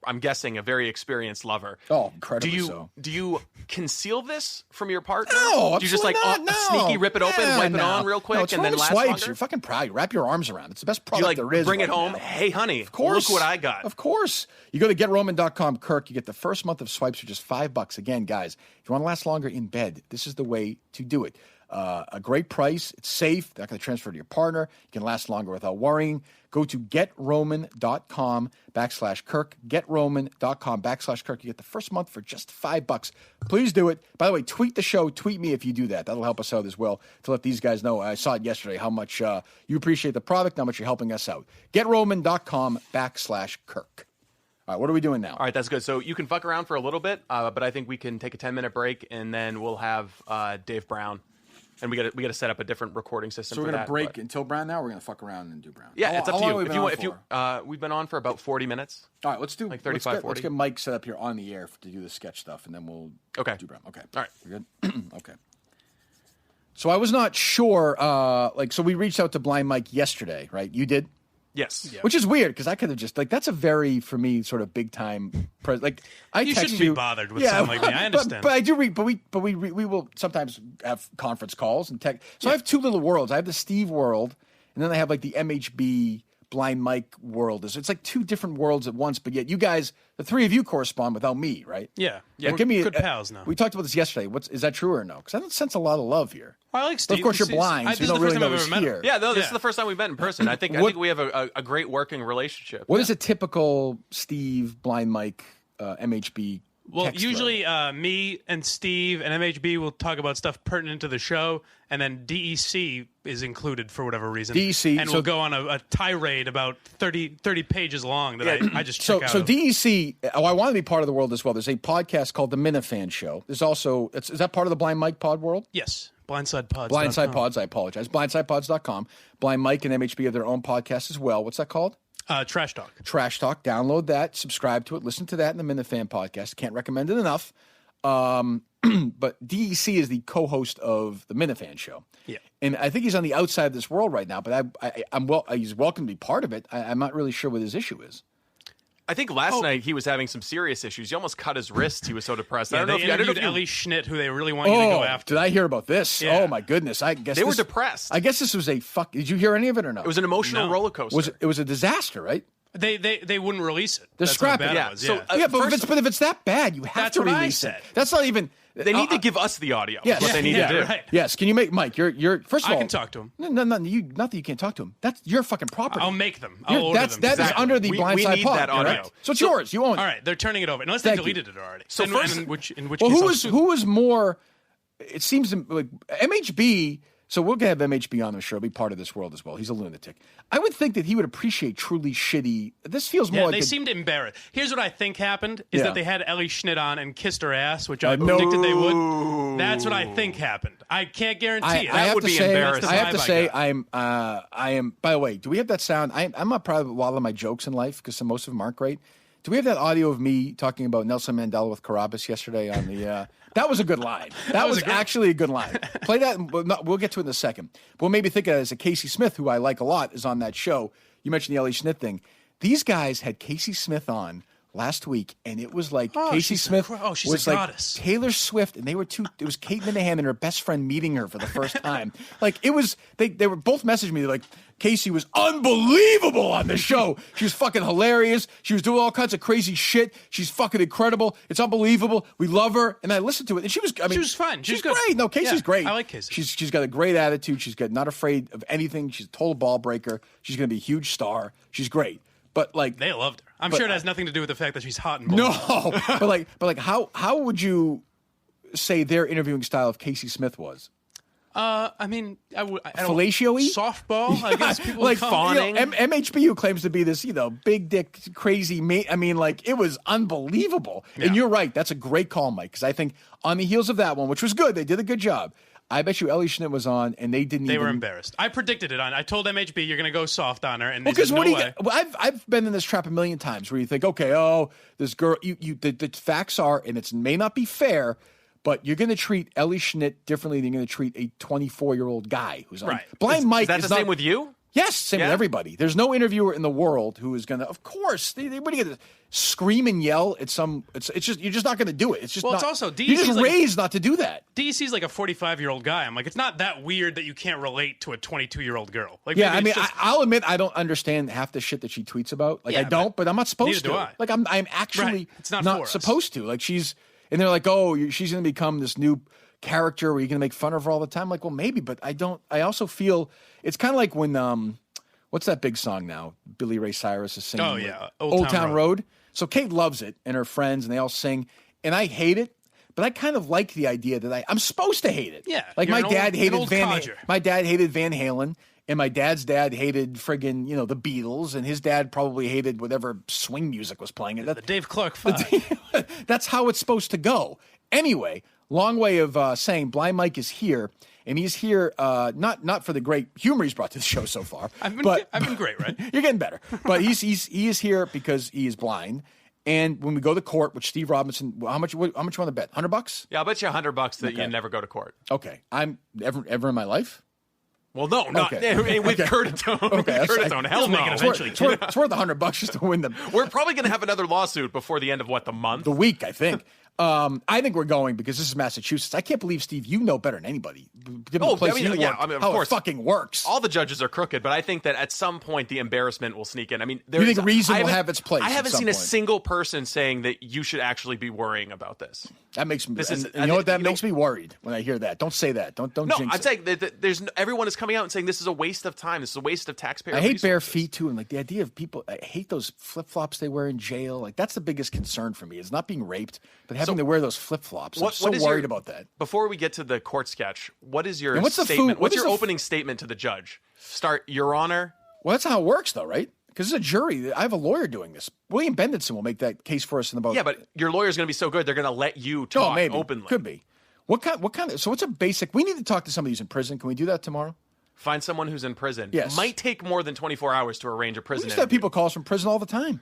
I'm guessing, a very experienced lover. Oh, incredibly so. Do you conceal this from your partner? No, do you just sneaky rip it open, wipe it on real quick, and then last swipes. longer? You're fucking proud. You wrap your arms around it. It's the best product there is. Bring it right home. Now. Hey, honey, of course. Look what I got. Of course. You go to GetRoman.com, Kirk. You get the first month of swipes for just $5. Again, guys, if you want to last longer in bed, this is the way to do it. A great price. It's safe. They're not going to transfer to your partner. You can last longer without worrying. Go to GetRoman.com/Kirk. GetRoman.com/Kirk. You get the first month for just $5. Please do it. By the way, tweet the show. Tweet me if you do that. That'll help us out as well to let these guys know. I saw it yesterday how much you appreciate the product, how much you're helping us out. GetRoman.com/Kirk. All right, what are we doing now? All right, that's good. So you can fuck around for a little bit, but I think we can take a 10-minute break, and then we'll have Dave Brown. And we got to set up a different recording system. So we're going to break until Brown now. We're going to fuck around and do Brown. Yeah, it's up to you. If you we've been on for about 40 minutes. All right, let's do like 35, 40. Let's get Mike set up here on the air to do the sketch stuff, and then we'll do Brown. Okay. All right. We're good. Okay. So I was not sure. So we reached out to Blind Mike yesterday, right? You did? Yes. Yeah. Which is weird because I could have just that's a very, for me, sort of big time. You shouldn't be bothered with something like me. I understand. But I do read. But we will sometimes have conference calls and tech. So I have two little worlds. I have the Steve world, and then I have like the MHB Blind Mike world. It's like two different worlds at once. But yet you guys, the three of you, correspond without me, right? Yeah. We're good pals now. We talked about this yesterday. Is that true or no? Because I don't sense a lot of love here. I like Steve. But of course, you're blind, so you don't really know who's here. Yeah, no, this is the first time we've met in person. I think we have a great working relationship. What is a typical Steve, Blind Mike, MHB? Well, usually me and Steve and MHB will talk about stuff pertinent to the show, and then DEC is included for whatever reason. DEC, and we'll go on a tirade about 30 pages long that I just check out. So DEC, I want to be part of the world as well. There's a podcast called The Minihane Show. There's also, is that part of the Blind Mike pod world? Yes. Blindsidepods. Blindside Pods, I apologize. Blindsidepods.com. Blind Mike and MHB have their own podcast as well. What's that called? Trash Talk. Trash Talk. Download that. Subscribe to it. Listen to that in the Minifan podcast. Can't recommend it enough. But DEC is the co-host of the Minifan show. Yeah. And I think he's on the outside of this world right now, but he's welcome to be part of it. I'm not really sure what his issue is. I think last night he was having some serious issues. He almost cut his wrist. He was so depressed. Yeah, I don't know if interviewed Ellie Schnitt, who they really want you to go after. Did I hear about this? Yeah. Oh, my goodness. I guess they were depressed. I guess this was Did you hear any of it or no? It was an emotional roller coaster. It was a disaster, right? They wouldn't release it. They're scrapping it. Yeah. So, but if it's that bad, you have to release it. That's not even. They need to give us the audio. Yes. What they need to do. Right. Yes. Can you make Mike? You're first of all. I can talk to him. No, not that you can't talk to him. That's your fucking property. I'll make them. I'll order them. That is under the Blindside Pod. That audio. Correct? So it's yours. You own it. All right. They're turning it over unless they deleted it already. So in which case who was more? It seems like MHB. So we're going to have MHB on the show, be part of this world as well. He's a lunatic. I would think that he would appreciate truly shitty. This feels more like they seemed embarrassed. Here's what I think happened, is that they had Ellie Schnitt on and kissed her ass, which I predicted they would. That's what I think happened. I can't guarantee it. That would be embarrassing. I have to say, I am, by the way, do we have that sound? I'm not proud of a lot of my jokes in life because most of them aren't great. Do we have that audio of me talking about Nelson Mandela with Carabas yesterday on the... that was a good line. That was actually a good line. Play that. We'll get to it in a second. But we'll maybe think of it as a Casey Smith, who I like a lot, is on that show. You mentioned the Ellie Schnitt thing. These guys had Casey Smith on last week, and it was like Casey Smith was like Taylor Swift, and they were it was Kate Minihane and her best friend meeting her for the first time. Like it was, they were both messaging me like, Casey was unbelievable on the show. She was fucking hilarious. She was doing all kinds of crazy shit. She's fucking incredible. It's unbelievable. We love her. And I listened to it, and she was fun. She's great. No, Casey's great. I like Casey. She's got a great attitude. She's not afraid of anything. She's a total ball breaker. She's going to be a huge star. She's great. But like they loved her. I'm sure it has nothing to do with the fact that she's hot and bold. No, but how would you say their interviewing style of Casey Smith was? I mean, fellatio-y? Softball, I guess people like fawning. MHB, who claims to be this, big dick, crazy mate. I mean, like, it was unbelievable. Yeah. And you're right. That's a great call, Mike, because I think on the heels of that one, which was good, they did a good job. I bet you Ellie Schnitt was on, and they didn't. They were embarrassed. I predicted it on. I told MHB you're going to go soft on her, and they said, no way. I've been in this trap a million times where you think, okay, this girl. The facts are, and it may not be fair, but you're going to treat Ellie Schnitt differently than you're going to treat a 24-year-old guy who's on. Blind Mike. Is that the same with you? Yes, same with everybody. There's no interviewer in the world who is going to. Of course, what are you going to scream and yell at some? It's just you're just not going to do it. It's just it's also you're just raised not to do that. DC's like a 45-year-old guy. I'm like, it's not that weird that you can't relate to a 22-year-old girl. Like, yeah, I mean, I'll admit I don't understand half the shit that she tweets about. Like, I don't, but I'm not supposed to. Do I. Like, I'm actually it's not supposed to. Like, she's and they're like, oh, she's going to become this new character where you're going to make fun of her all the time. Like, well, maybe, but I don't. I also feel it's kind of like when what's that big song now? Billy Ray Cyrus is singing. Oh, yeah. Old Town Road. So Kate loves it, and her friends, and they all sing. And I hate it, but I kind of like the idea that I'm supposed to hate it. Yeah. Like my dad hated Van Halen, and my dad's dad hated friggin', the Beatles, and his dad probably hated whatever swing music was playing. The Dave Clark 5. That's how it's supposed to go. Anyway, long way of saying Blind Mike is here. And he's here not for the great humor he's brought to the show so far. I've been great, right? You're getting better. But he is here because he is blind. And when we go to court, which Steve Robinson, how much you want to bet? $100? Yeah, I'll bet you $100 that you never go to court. Okay. I'm ever in my life? Well, no, not with Curtatone. Okay, Curtatone, hell no. It's worth $100 just to win them. We're probably going to have another lawsuit before the end of the month? The week, I think. I think we're going because this is Massachusetts. I can't believe, Steve, you know better than anybody. Of course, it fucking works. All the judges are crooked, but I think that at some point the embarrassment will sneak in. I mean, you think reason will have its place? I haven't seen a single person saying that you should actually be worrying about this. That makes me. Makes me worried when I hear that. Don't say that. Don't. No, jinx I'm saying that everyone is coming out and saying this is a waste of time. This is a waste of taxpayer. I hate resources. bare feet too, and like the idea of people. I hate those flip flops they wear in jail. Like that's the biggest concern for me. It's not being raped, but having to wear those flip flops. I'm so worried about that. Before we get to the court sketch, what is your what's statement? What's your opening statement to the judge? Start, Your Honor. Well, that's how it works, though, right? Because it's a jury. I have a lawyer doing this. William Bendetson will make that case for us in about. Yeah, but your lawyer's going to be so good, they're going to let you talk openly. Could be. What kind of? So what's a basic? We need to talk to somebody who's in prison. Can we do that tomorrow? Find someone who's in prison. Yes. Might take more than 24 hours to arrange a prison. We used to have people call us from prison all the time.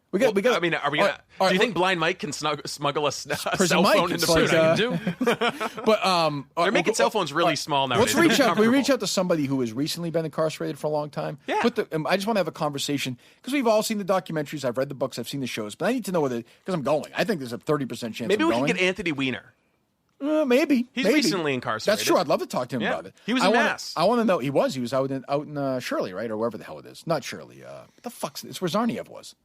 We got. I mean, are we gonna? Do you think Blind Mike can smuggle a cell phone into prison? But they're making cell phones really small nowadays. Let's reach out. Can we reach out to somebody who has recently been incarcerated for a long time? Yeah. I just want to have a conversation because we've all seen the documentaries. I've read the books. I've seen the shows. But I need to know whether because I'm going. I think there's a 30% chance. Maybe we can get Anthony Weiner. Maybe he's recently incarcerated. That's true. I'd love to talk to him about it. He was in Mass. I want to know. He was out in Shirley, right, or wherever the hell it is. Not Shirley. What the fuck's it's where Zarniev was.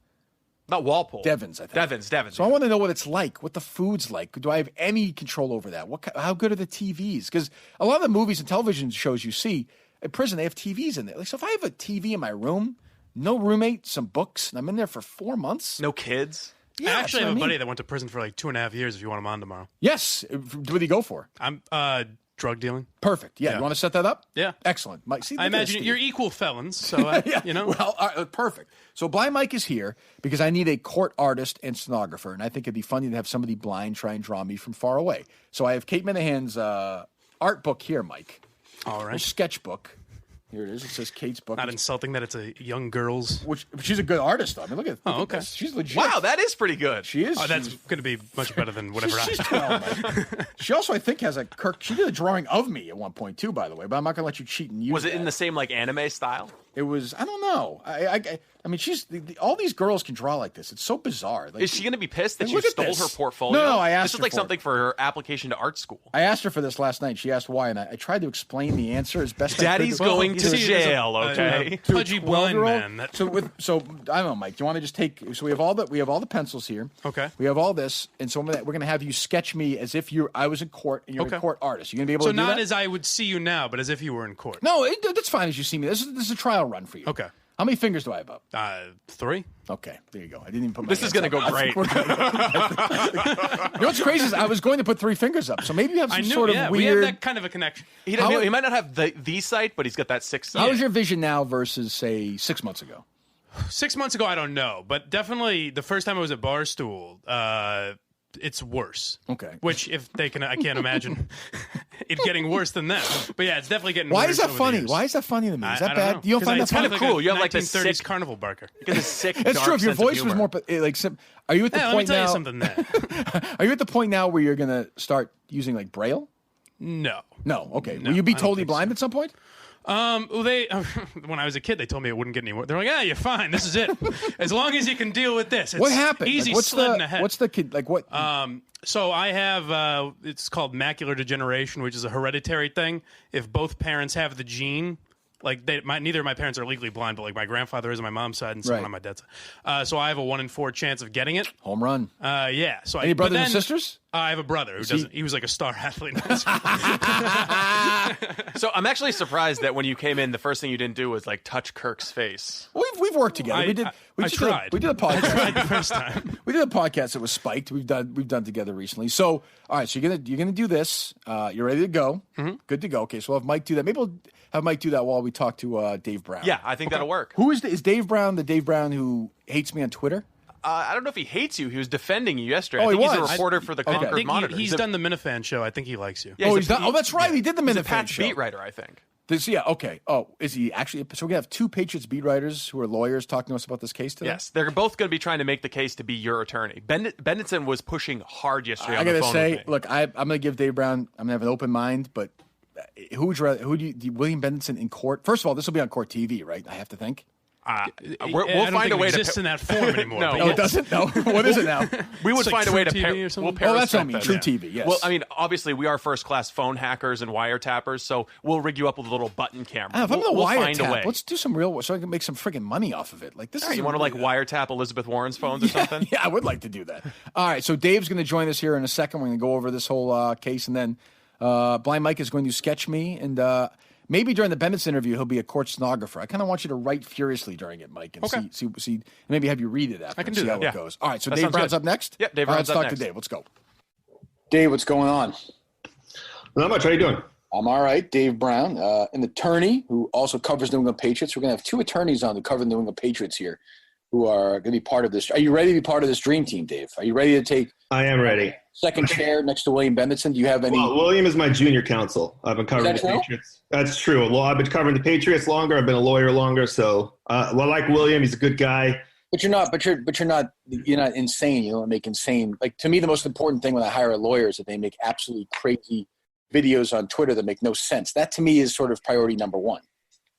Not Walpole. Devens, I think. Devens. So I want to know what it's like, what the food's like. Do I have any control over that? How good are the TVs? Because a lot of the movies and television shows you see at prison, they have TVs in there. Like, so if I have a TV in my room, no roommate, some books, and I'm in there for 4 months. No kids? Yeah, I actually have a buddy that went to prison for like 2.5 years if you want him on tomorrow. Yes. What did he go for? I'm drug dealing. Perfect. Yeah. You want to set that up? Yeah. Excellent. Mike, see, I imagine you're equal felons, so you know. Well, perfect. So Blind Mike is here because I need a court artist and stenographer, and I think it'd be funny to have somebody blind try and draw me from far away. So I have Kate Minahane's art book here, Mike. All right. Her sketchbook. Here it is. It says Kate's book. Not insulting that it's a young girl's. Which she's a good artist, though. I mean, look at okay. This. She's legit. Wow, that is pretty good. She is. Oh, that's going to be much better than whatever she's 12. She also, I think, has a Kirk. She did a drawing of me at one point, too, by the way, but I'm not going to let you cheat and use Was it that. in the same, like, anime style? It was, I don't know. I mean, all these girls can draw like this. It's so bizarre. Like, is she going to be pissed that you look at stole this. her portfolio? No, I asked This is her like for something it. for her application to art school. I asked her for this last night. She asked why, and I tried to explain the answer as best Daddy's I could. going to jail, okay? Pudgy blind man. So I don't know, Mike. Do you want to just take? So we have all the pencils here. Okay. We have all this, and so we're going to have you sketch me as if I was in court and you're a court artist. You going to be able to do that? So not as I would see you now, but as if you were in court. No, that's fine as you see me. This is a trial run for you. Okay. How many fingers do I have up? 3. Okay, there you go. I didn't even put my This is going to go great. You know what's crazy is I was going to put 3 fingers up, so maybe you have some sort of weird. We have that kind of a connection. He might not have the sight, but he's got that 6th sight. How is your vision now versus, say, 6 months ago? 6 months ago, I don't know, but definitely the first time I was at Barstool, it's worse. Okay. Which, if they can, I can't imagine it getting worse than that. But yeah, it's definitely getting Why worse. Is that funny? Why is that funny to me? Is that I bad? don't know. You don't find that it's funny? kind of cool. You have like like the 1930s sick carnival barker. You get a sick, It's true. If your voice was more like, are you at the point let me tell now? you something there. Are you at the point now where you're going to start using like Braille? No. Okay. No, Will you be I don't totally think blind at some point? Well, when I was a kid, they told me it wouldn't get any worse. They're like, you're fine. This is it. As long as you can deal with this. It's what happened? Easy like, sledding ahead. What's the kid like? What? So I have it's called macular degeneration, which is a hereditary thing. If both parents have the gene, like neither of my parents are legally blind, but like my grandfather is on my mom's side and someone on my dad's side. So I have a 1 in 4 chance of getting it. Home run. Yeah. So any brothers and sisters? I have a brother who doesn't. He was like a star athlete. So I'm actually surprised that when you came in, the first thing you didn't do was like touch Kirk's face. We've worked together. I tried. We did a podcast. I tried the first time. We did a podcast that was spiked. We've done together recently. So all right. So you're gonna do this. You're ready to go. Mm-hmm. Good to go. Okay. So we'll have Mike do that. Maybe we'll have Mike do that while we talk to Dave Brown. Yeah, I think that'll work. Who is Dave Brown? The Dave Brown who hates me on Twitter? I don't know if he hates you. He was defending you yesterday. Oh, I think he's was? a reporter for the Concord Monitor. He's done the Minifan show. I think he likes you. Yeah, he's done. Oh, that's right. He did the Minifan Pat's show. beat writer, I think. Okay. Oh, is he actually? So we're gonna have two Patriots beat writers who are lawyers talking to us about this case today. Yes, they're both going to be trying to make the case to be your attorney. Bendetson was pushing hard yesterday. I gotta say, look, I'm gonna give Dave Brown. I'm gonna have an open mind, but who do William Bendetson in court? First of all, this will be on court TV, right? I have to think. We'll find a way to exist in that form anymore. No, it doesn't. No, what is it now? We would find a way to pair. We'll pair. That's what I mean. True TV. Yes. Well, I mean, obviously, we are first-class phone hackers and wiretappers, so we'll rig you up with a little button camera. If I'm we'll wiretap, find a way. Let's do some real, so I can make some freaking money off of it. Like this. You want to wiretap Elizabeth Warren's phones or something? Yeah, I would like to do that. All right, so Dave's going to join us here in a second. We're going to go over this whole case, and then Blind Mike is going to sketch me and. Maybe during the Bendetson interview, he'll be a court stenographer. I kind of want you to write furiously during it, Mike, and see. Maybe have you read it after. I can see do how that. it goes. All right, so Dave Brown's up next. Yep, Dave Brown's up next. Let's talk to Dave. Let's go. Dave, what's going on? Not much. How you doing? I'm all right. Dave Brown, an attorney who also covers New England Patriots. We're going to have two attorneys on to cover the New England Patriots here, who are going to be part of this. Are you ready to be part of this dream team, Dave? Are you ready to take? I am ready. Second chair next to William Bendetson. Do you have any? Well, William is my junior counsel. I've been covering the Patriots. That's true. Well, I've been covering the Patriots longer. I've been a lawyer longer. So, like William, he's a good guy. But you're not. But you're not. You're not insane. You don't make insane. Like to me, the most important thing when I hire a lawyer is that they make absolutely crazy videos on Twitter that make no sense. That to me is sort of priority number one.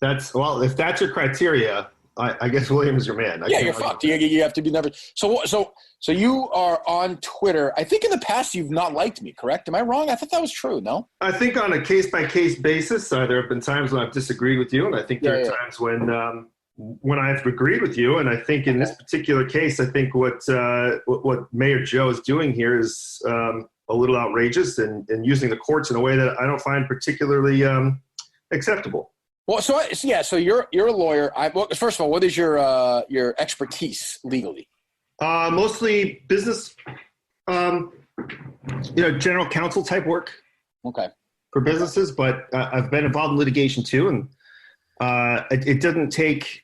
If that's your criteria, I guess William is your man. You're fucked. You have to be never. So you are on Twitter. I think in the past you've not liked me, correct? Am I wrong? I thought that was true. No. I think on a case-by-case basis, there have been times when I've disagreed with you, and I think there are times when I've agreed with you. And I think in this particular case, I think what Mayor Joe is doing here is a little outrageous and using the courts in a way that I don't find particularly acceptable. Well, so you're a lawyer. First of all, what is your expertise legally? Mostly business, general counsel type work. Okay. For businesses, but I've been involved in litigation too, and it didn't take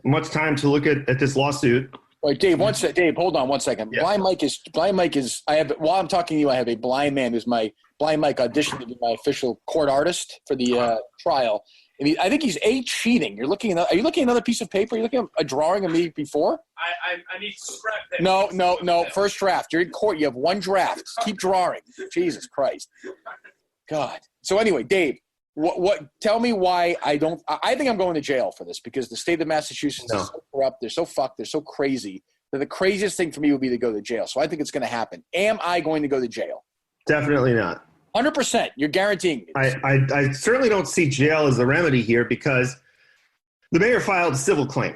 much time to look at this lawsuit. All right, Dave. Dave, hold on 1 second. Yeah. Blind Mike is. While I'm talking to you, I have a blind man who's my Blind Mike auditioned to be my official court artist for the trial. And I think he's cheating. Are you looking at another piece of paper? Are you looking at a drawing of me before? I need scrap paper. No. First draft. You're in court. You have one draft. Keep drawing. Jesus Christ. God. So anyway, Dave, what? Tell me why I don't. I think I'm going to jail for this because the state of Massachusetts is so corrupt. They're so fucked. They're so crazy that the craziest thing for me would be to go to jail. So I think it's going to happen. Am I going to go to jail? Definitely not. 100%. You're guaranteeing me. I certainly don't see jail as the remedy here because the mayor filed a civil claim,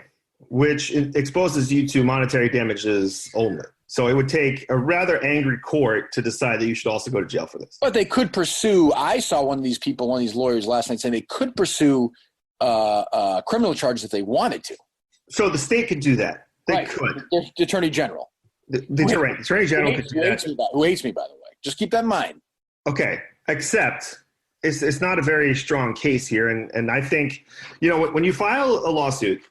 which exposes you to monetary damages only. So it would take a rather angry court to decide that you should also go to jail for this. But they could pursue – I saw one of these lawyers last night saying they could pursue criminal charges if they wanted to. So the state could do that. They could. The Attorney General. The Attorney General could do that. Who hates me, by the way. Just keep that in mind. Okay, except it's not a very strong case here. And I think, when you file a lawsuit,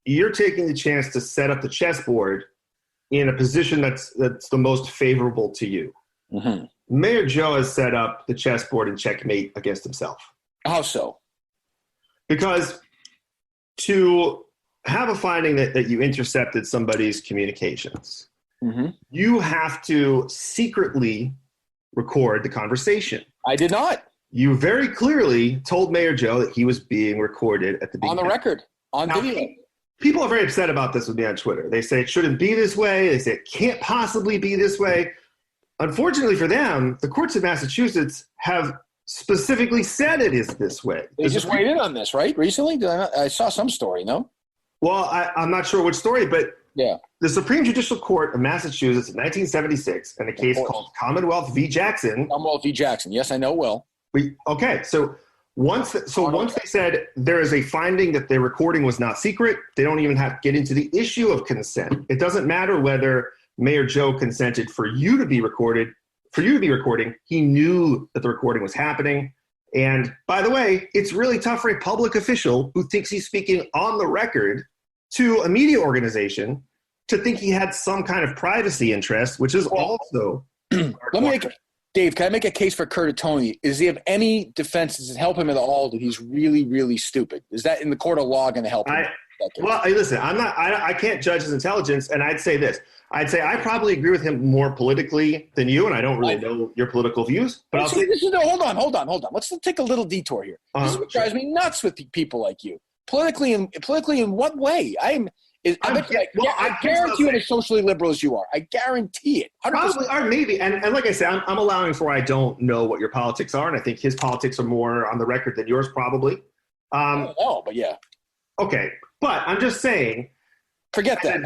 you're taking the chance to set up the chessboard in a position that's the most favorable to you. Mm-hmm. Mayor Joe has set up the chessboard and checkmate against himself. How so? Because to have a finding that you intercepted somebody's communications, you have to secretly record the conversation. I did not. You very clearly told Mayor Joe that he was being recorded at the beginning. On the record, on video. People are very upset about this with me on Twitter. They say it shouldn't be this way. They say it can't possibly be this way. Unfortunately for them, the courts of Massachusetts have specifically said it is this way. They just weighed in on this, right? Recently? I saw some story, no? Well, I'm not sure which story, but the Supreme Judicial Court of Massachusetts in 1976 in a case called Commonwealth v. Jackson. Commonwealth v. Jackson. Yes, I know well. So once they said there is a finding that the recording was not secret, they don't even have to get into the issue of consent. It doesn't matter whether Mayor Joe consented for you to be recorded, for you to be recording. He knew that the recording was happening. And by the way, it's really tough for a public official who thinks he's speaking on the record to a media organization to think he had some kind of privacy interest, which is also. Dave, Dave, can I make a case for Curtatone? Does he have any defense? Does it help him at all that he's really, really stupid? Is that in the court of law going to help him? Well, listen, I can't judge his intelligence, and I'd say this. I'd say I probably agree with him more politically than you, and I don't really know your political views. But I'll say hold on. Let's take a little detour here. This is what drives me nuts with people like you. Politically, in what way? I guarantee you're as socially liberal as you are. I guarantee it. 100%. Probably, or maybe. And like I said, I'm allowing for I don't know what your politics are, and I think his politics are more on the record than yours, probably. I don't know, but yeah. Okay, but I'm just saying. Forget that.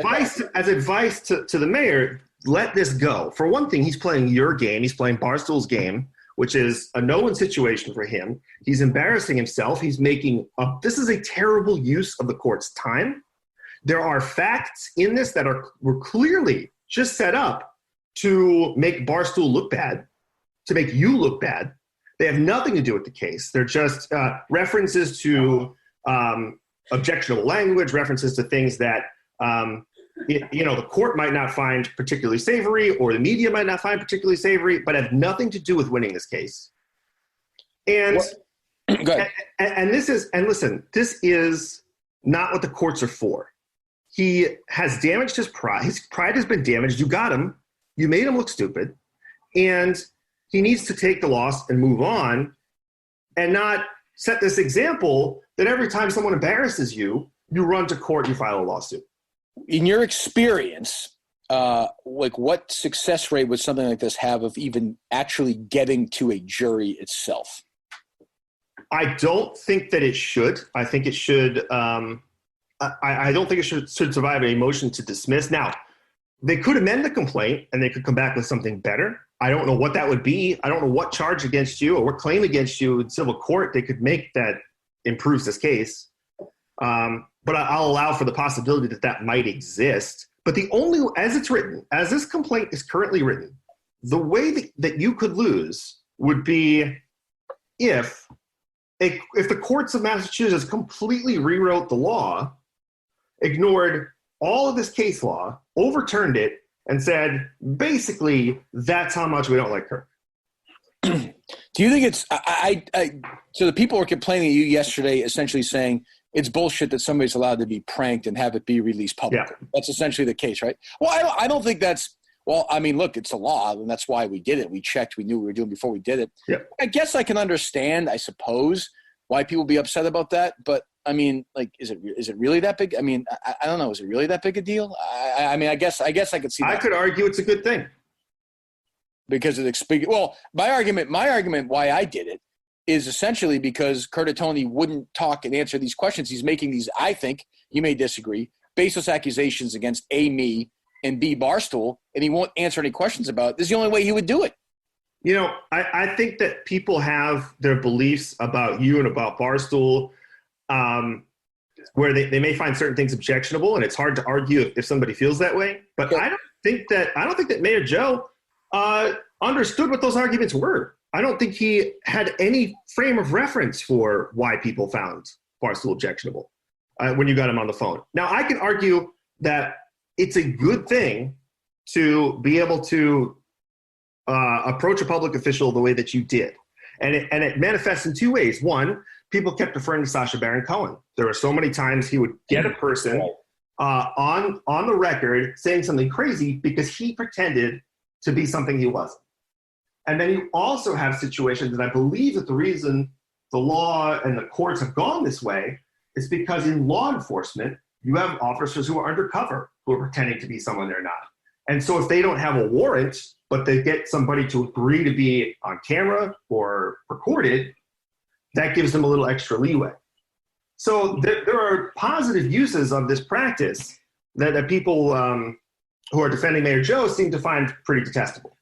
As advice to the mayor, let this go. For one thing, he's playing your game. He's playing Barstool's game, which is a no-win situation for him. He's embarrassing himself. He's making this is a terrible use of the court's time. There are facts in this that were clearly just set up to make Barstool look bad, to make you look bad. They have nothing to do with the case. They're just references to objectionable language, references to things that the court might not find particularly savory, or the media might not find particularly savory, but have nothing to do with winning this case. And this is not what the courts are for. He has damaged his pride. His pride has been damaged. You got him. You made him look stupid. And he needs to take the loss and move on and not set this example that every time someone embarrasses you, you run to court, you file a lawsuit. In your experience, what success rate would something like this have of even actually getting to a jury itself? I don't think that it should. I think it should. I don't think it should survive a motion to dismiss. Now, they could amend the complaint and they could come back with something better. I don't know what that would be. I don't know what charge against you or what claim against you in civil court they could make that improves this case. But I'll allow for the possibility that might exist. But as it's written, as this complaint is currently written, the way that you could lose would be if the courts of Massachusetts completely rewrote the law, ignored all of this case law, overturned it, and said, basically, that's how much we don't like Kirk. Do you think it's so the people were complaining to you yesterday, essentially saying it's bullshit that somebody's allowed to be pranked and have it be released publicly. Yeah. That's essentially the case, right? Well, I don't think that's – well, I mean, look, it's a law, and that's why we did it. We checked. We knew what we were doing before we did it. Yeah. I guess I can understand, I suppose, why people be upset about that. But, I mean, like, is it really that big? I mean, I don't know. Is it really that big a deal? I mean, I guess I could see that. I could argue it's a good thing. Because of the – well, my argument why I did it is essentially because Curtatone wouldn't talk and answer these questions. He's making these, I think, you may disagree, baseless accusations against A, me, and B, Barstool, and he won't answer any questions about it. This is the only way he would do it. You know, I think that people have their beliefs about you and about Barstool where they may find certain things objectionable, and it's hard to argue if somebody feels that way. But I don't think that Mayor Joe understood what those arguments were. I don't think he had any frame of reference for why people found Barstool objectionable when you got him on the phone. Now, I can argue that it's a good thing to be able to approach a public official the way that you did. And it manifests in two ways. One, people kept referring to Sacha Baron Cohen. There were so many times he would get a person on the record saying something crazy because he pretended to be something he wasn't. And then you also have situations, and I believe that the reason the law and the courts have gone this way is because in law enforcement, you have officers who are undercover, who are pretending to be someone they're not. And so if they don't have a warrant, but they get somebody to agree to be on camera or recorded, that gives them a little extra leeway. So there are positive uses of this practice that people who are defending Mayor Joe seem to find pretty detestable.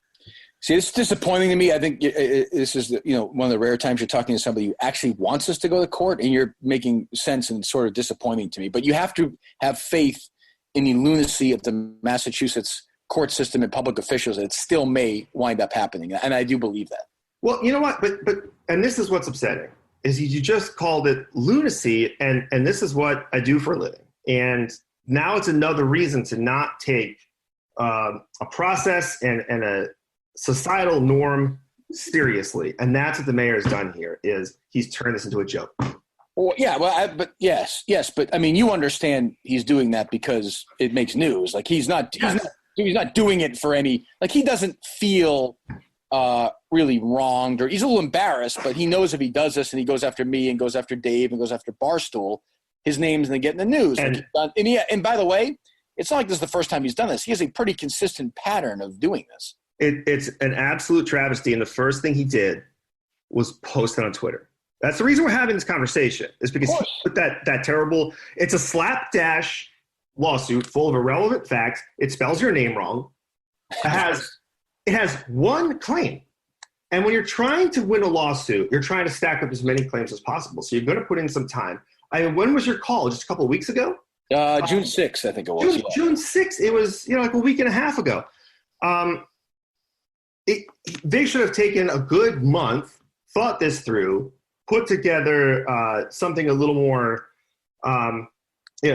See, it's disappointing to me. I think this is one of the rare times you're talking to somebody who actually wants us to go to court, and you're making sense, and it's sort of disappointing to me. But you have to have faith in the lunacy of the Massachusetts court system and public officials that it still may wind up happening, and I do believe that. Well, you know what? But and this is what's upsetting is you just called it lunacy, and this is what I do for a living, and now it's another reason to not take a process and a societal norm seriously. And that's what the mayor has done here, is he's turned this into a joke. Well, yeah, but yes, but I mean, you understand he's doing that because it makes news. Like he's not doing it for any, like he doesn't feel really wronged, or he's a little embarrassed, but he knows if he does this and he goes after me and goes after Dave and goes after Barstool, his name's going to get in the news. And by the way, it's not like this is the first time he's done this. He has a pretty consistent pattern of doing this. It's an absolute travesty. And the first thing he did was post it on Twitter. That's the reason we're having this conversation, is because he put that terrible, it's a slapdash lawsuit full of irrelevant facts. It spells your name wrong. It has one claim. And when you're trying to win a lawsuit, you're trying to stack up as many claims as possible. So you're going to put in some time. I mean, when was your call? Just a couple of weeks ago? June 6th, I think it was. June 6th. It was, like a week and a half ago. They should have taken a good month, thought this through, put together something a little more,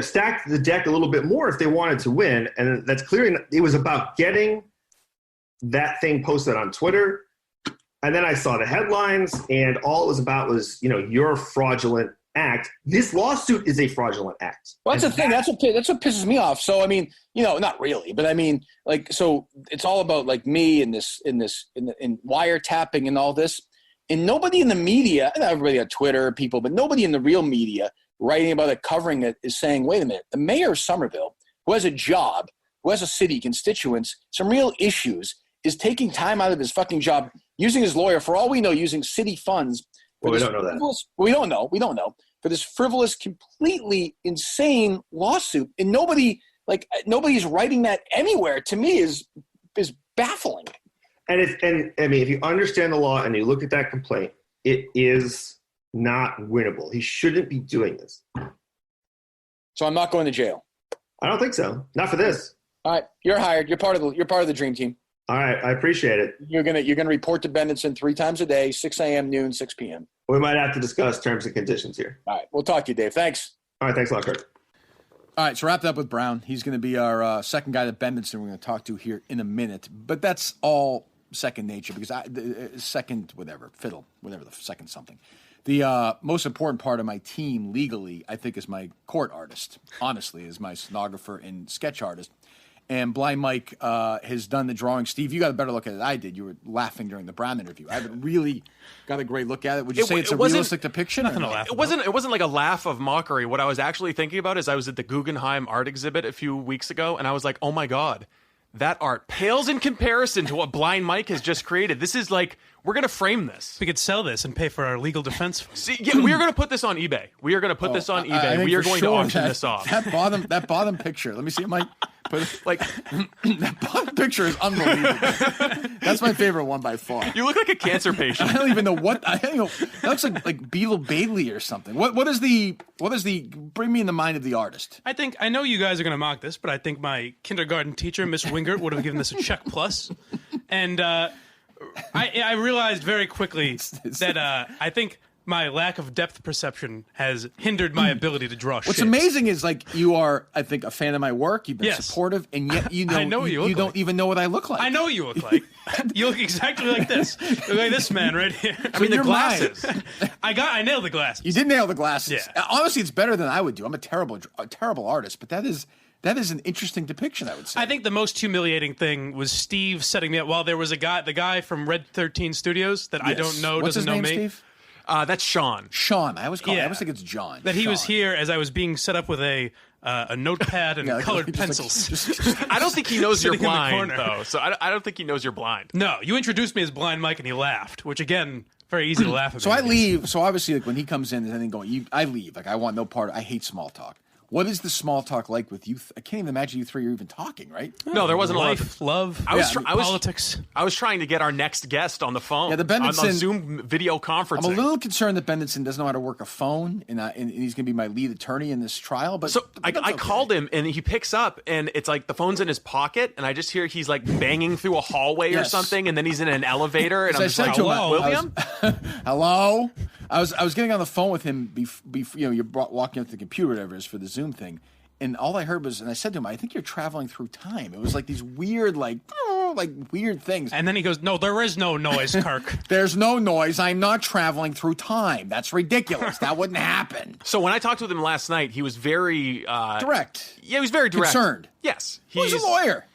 stacked the deck a little bit more if they wanted to win. And that's clearly, it was about getting that thing posted on Twitter. And then I saw the headlines, and all it was about was, your fraudulent act. This lawsuit is a fraudulent act. Well, that's the thing. That's what pisses me off. So, I mean, not really, but I mean, like, so it's all about like me in wiretapping and all this. And nobody in the media, not everybody on Twitter, people, but nobody in the real media writing about it, covering it, is saying, wait a minute, the mayor of Somerville, who has a job, who has a city, constituents, some real issues, is taking time out of his fucking job, using his lawyer, for all we know, using city funds. Well, we don't know that. We don't know. For this frivolous, completely insane lawsuit. And nobody's writing that anywhere, to me, is baffling. And if you understand the law and you look at that complaint, it is not winnable. He shouldn't be doing this. So I'm not going to jail. I don't think so. Not for this. All right, you're hired. You're part of the dream team. All right, I appreciate it. You're gonna report to Bendetson 3 times a day, 6 a.m., noon, 6 p.m. We might have to discuss terms and conditions here. All right, we'll talk to you, Dave. Thanks. All right, thanks a lot, Kirk. All right, so wrapped up with Brown. He's going to be our second guy that Bendetson we're going to talk to here in a minute. But that's all second nature, because second whatever, fiddle, whatever, the second something. The most important part of my team legally, I think, is my court artist, honestly, is my stenographer and sketch artist. And Blind Mike has done the drawing. Steve, you got a better look at it than I did. You were laughing during the Brown interview. I haven't really got a great look at it. Would you say it's a realistic depiction? Nothing to laugh about. It wasn't like a laugh of mockery. What I was actually thinking about is I was at the Guggenheim art exhibit a few weeks ago, and I was like, oh my God, that art pales in comparison to what Blind Mike has just created. This is like, we're going to frame this. We could sell this and pay for our legal defense. See, yeah, we are going to put this on eBay. We are going to put this on eBay. We are going to auction this off. That bottom picture. Let me see. That bottom picture is unbelievable. That's my favorite one by far. You look like a cancer patient. I don't even know what. That looks like Beetle Bailey or something. What is the? Bring me in the mind of the artist. I know you guys are going to mock this, but I think my kindergarten teacher, Miss Wingert, would have given this a check plus. And I realized very quickly that I think my lack of depth perception has hindered my ability to draw. What's amazing is, like, you are, I think, a fan of my work. You've been supportive, and yet you don't even know what I look like. I know what you look like. You look exactly like this. You look like this man right here. I mean, the glasses. I nailed the glasses. You did nail the glasses. Yeah. Honestly, it's better than I would do. I'm a terrible artist, but that is an interesting depiction, I would say. I think the most humiliating thing was Steve setting me up while there was the guy from Red 13 Studios that I don't know, What's doesn't his know name, me. Steve? That's Sean. Sean. I always think it's John. That he was here as I was being set up with a notepad and colored pencils. I don't think he knows you're blind, though. So I don't think he knows you're blind. No, you introduced me as Blind Mike, and he laughed, which, again, very easy to laugh at. So I leave. So obviously, like, when he comes in, there's anything going. I leave. Like, I want no part. I hate small talk. What is the small talk like with you? I can't even imagine you three are even talking, right? No, there wasn't life, love, politics. I was trying to get our next guest on the phone. Yeah, the Bendetson on Zoom video conferencing. I'm a little concerned that Bendetson doesn't know how to work a phone, and he's going to be my lead attorney in this trial. But so I called him, and he picks up, and it's like the phone's in his pocket, and I just hear he's like banging through a hallway or something, and then he's in an elevator, and I'm just like, "Hello, William." Hello. I was getting on the phone with him before you're walking up to the computer, whatever it is, for the Zoom thing. And all I heard was, and I said to him, I think you're traveling through time. It was like these weird, like, like weird things. And then he goes, "No, there is no noise, Kirk. There's no noise. I'm not traveling through time. That's ridiculous. That wouldn't happen." So when I talked with him last night, he was very direct. Yeah, he was very direct. Concerned. Yes, he's a lawyer.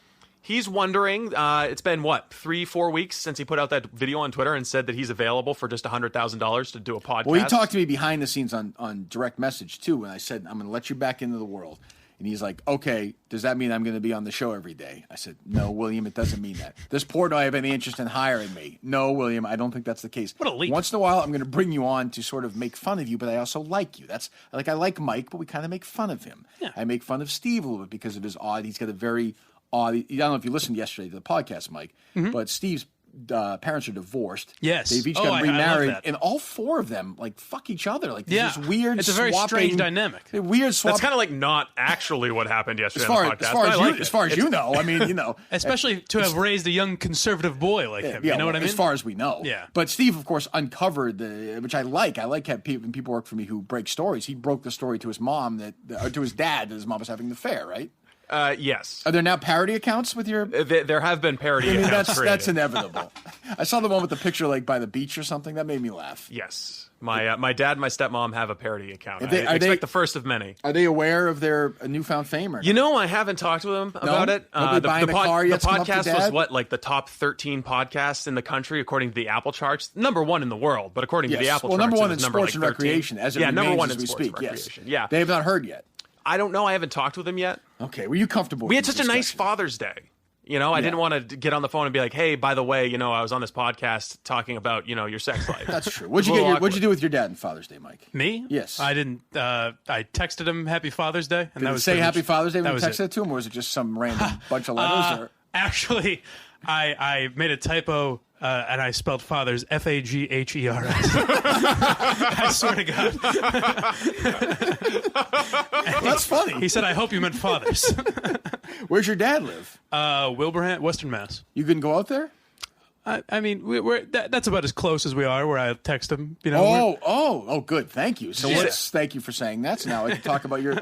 He's wondering. It's been what 3-4 weeks since he put out that video on Twitter and said that he's available for just $100,000 to do a podcast. Well, he talked to me behind the scenes on direct message too, and I said, "I'm going to let you back into the world." And he's like, "Okay, does that mean I'm going to be on the show every day?" I said, "No, William, it doesn't mean that. Does Portnoy have any interest in hiring me?" "No, William, I don't think that's the case. What a leap. Once in a while, I'm going to bring you on to sort of make fun of you, but I also like you. That's like I like Mike, but we kind of make fun of him. Yeah. I make fun of Steve a little bit because of his odd. He's got a very odd. I don't know if you listened yesterday to the podcast, Mike, but Steve's parents are divorced. Yes. They've each Oh, got I love remarried, that. and all four of them like fuck each other. Like there's this weird. It's a very strange dynamic. Weird swap. That's kind of like not actually what happened yesterday As far, on the podcast. as, far but as, I you, like as it. far as you know, I mean, you know, Especially to have raised a young conservative boy like him. You know what I mean? As far as we know. Yeah. But Steve, of course, uncovered which I like. I like when people work for me who break stories. He broke the story to his mom or to his dad that his mom was having an affair, right? Yes. Are there now parody accounts with your? There have been parody accounts created. That's inevitable. I saw the one with the picture like by the beach or something. That made me laugh. Yes. My dad and my stepmom have a parody account. Are I expect the first of many. Are they aware of their newfound fame? Or you know, I haven't talked to them about it. The podcast was what, like the top 13 podcasts in the country according to the Apple charts. Number one in the world, but according to the Apple charts, number one in number sports like and recreation. As it number one as in we sports speak. and recreation. Yes. Yeah, they have not heard yet. I don't know. I haven't talked with him yet. Okay, were you comfortable? We had such a nice Father's Day. You know, I didn't want to get on the phone and be like, "Hey, by the way, you know, I was on this podcast talking about, you know, your sex life." That's true. What'd you do with your dad on Father's Day, Mike? Me? Yes. I didn't. I texted him Happy Father's Day, and Did that it was say Happy Father's Day when you that texted it to him, or was it just some random bunch of letters? Or? Actually, I made a typo. And I spelled fathers Faghers. I swear to God. That's funny. He said, "I hope you meant fathers." Where's your dad live? Wilbraham, Western Mass. You couldn't go out there? I mean, that's about as close as we are. Where I text him, you know. Oh, good. Thank you. So thank you for saying that. So now I can talk about your.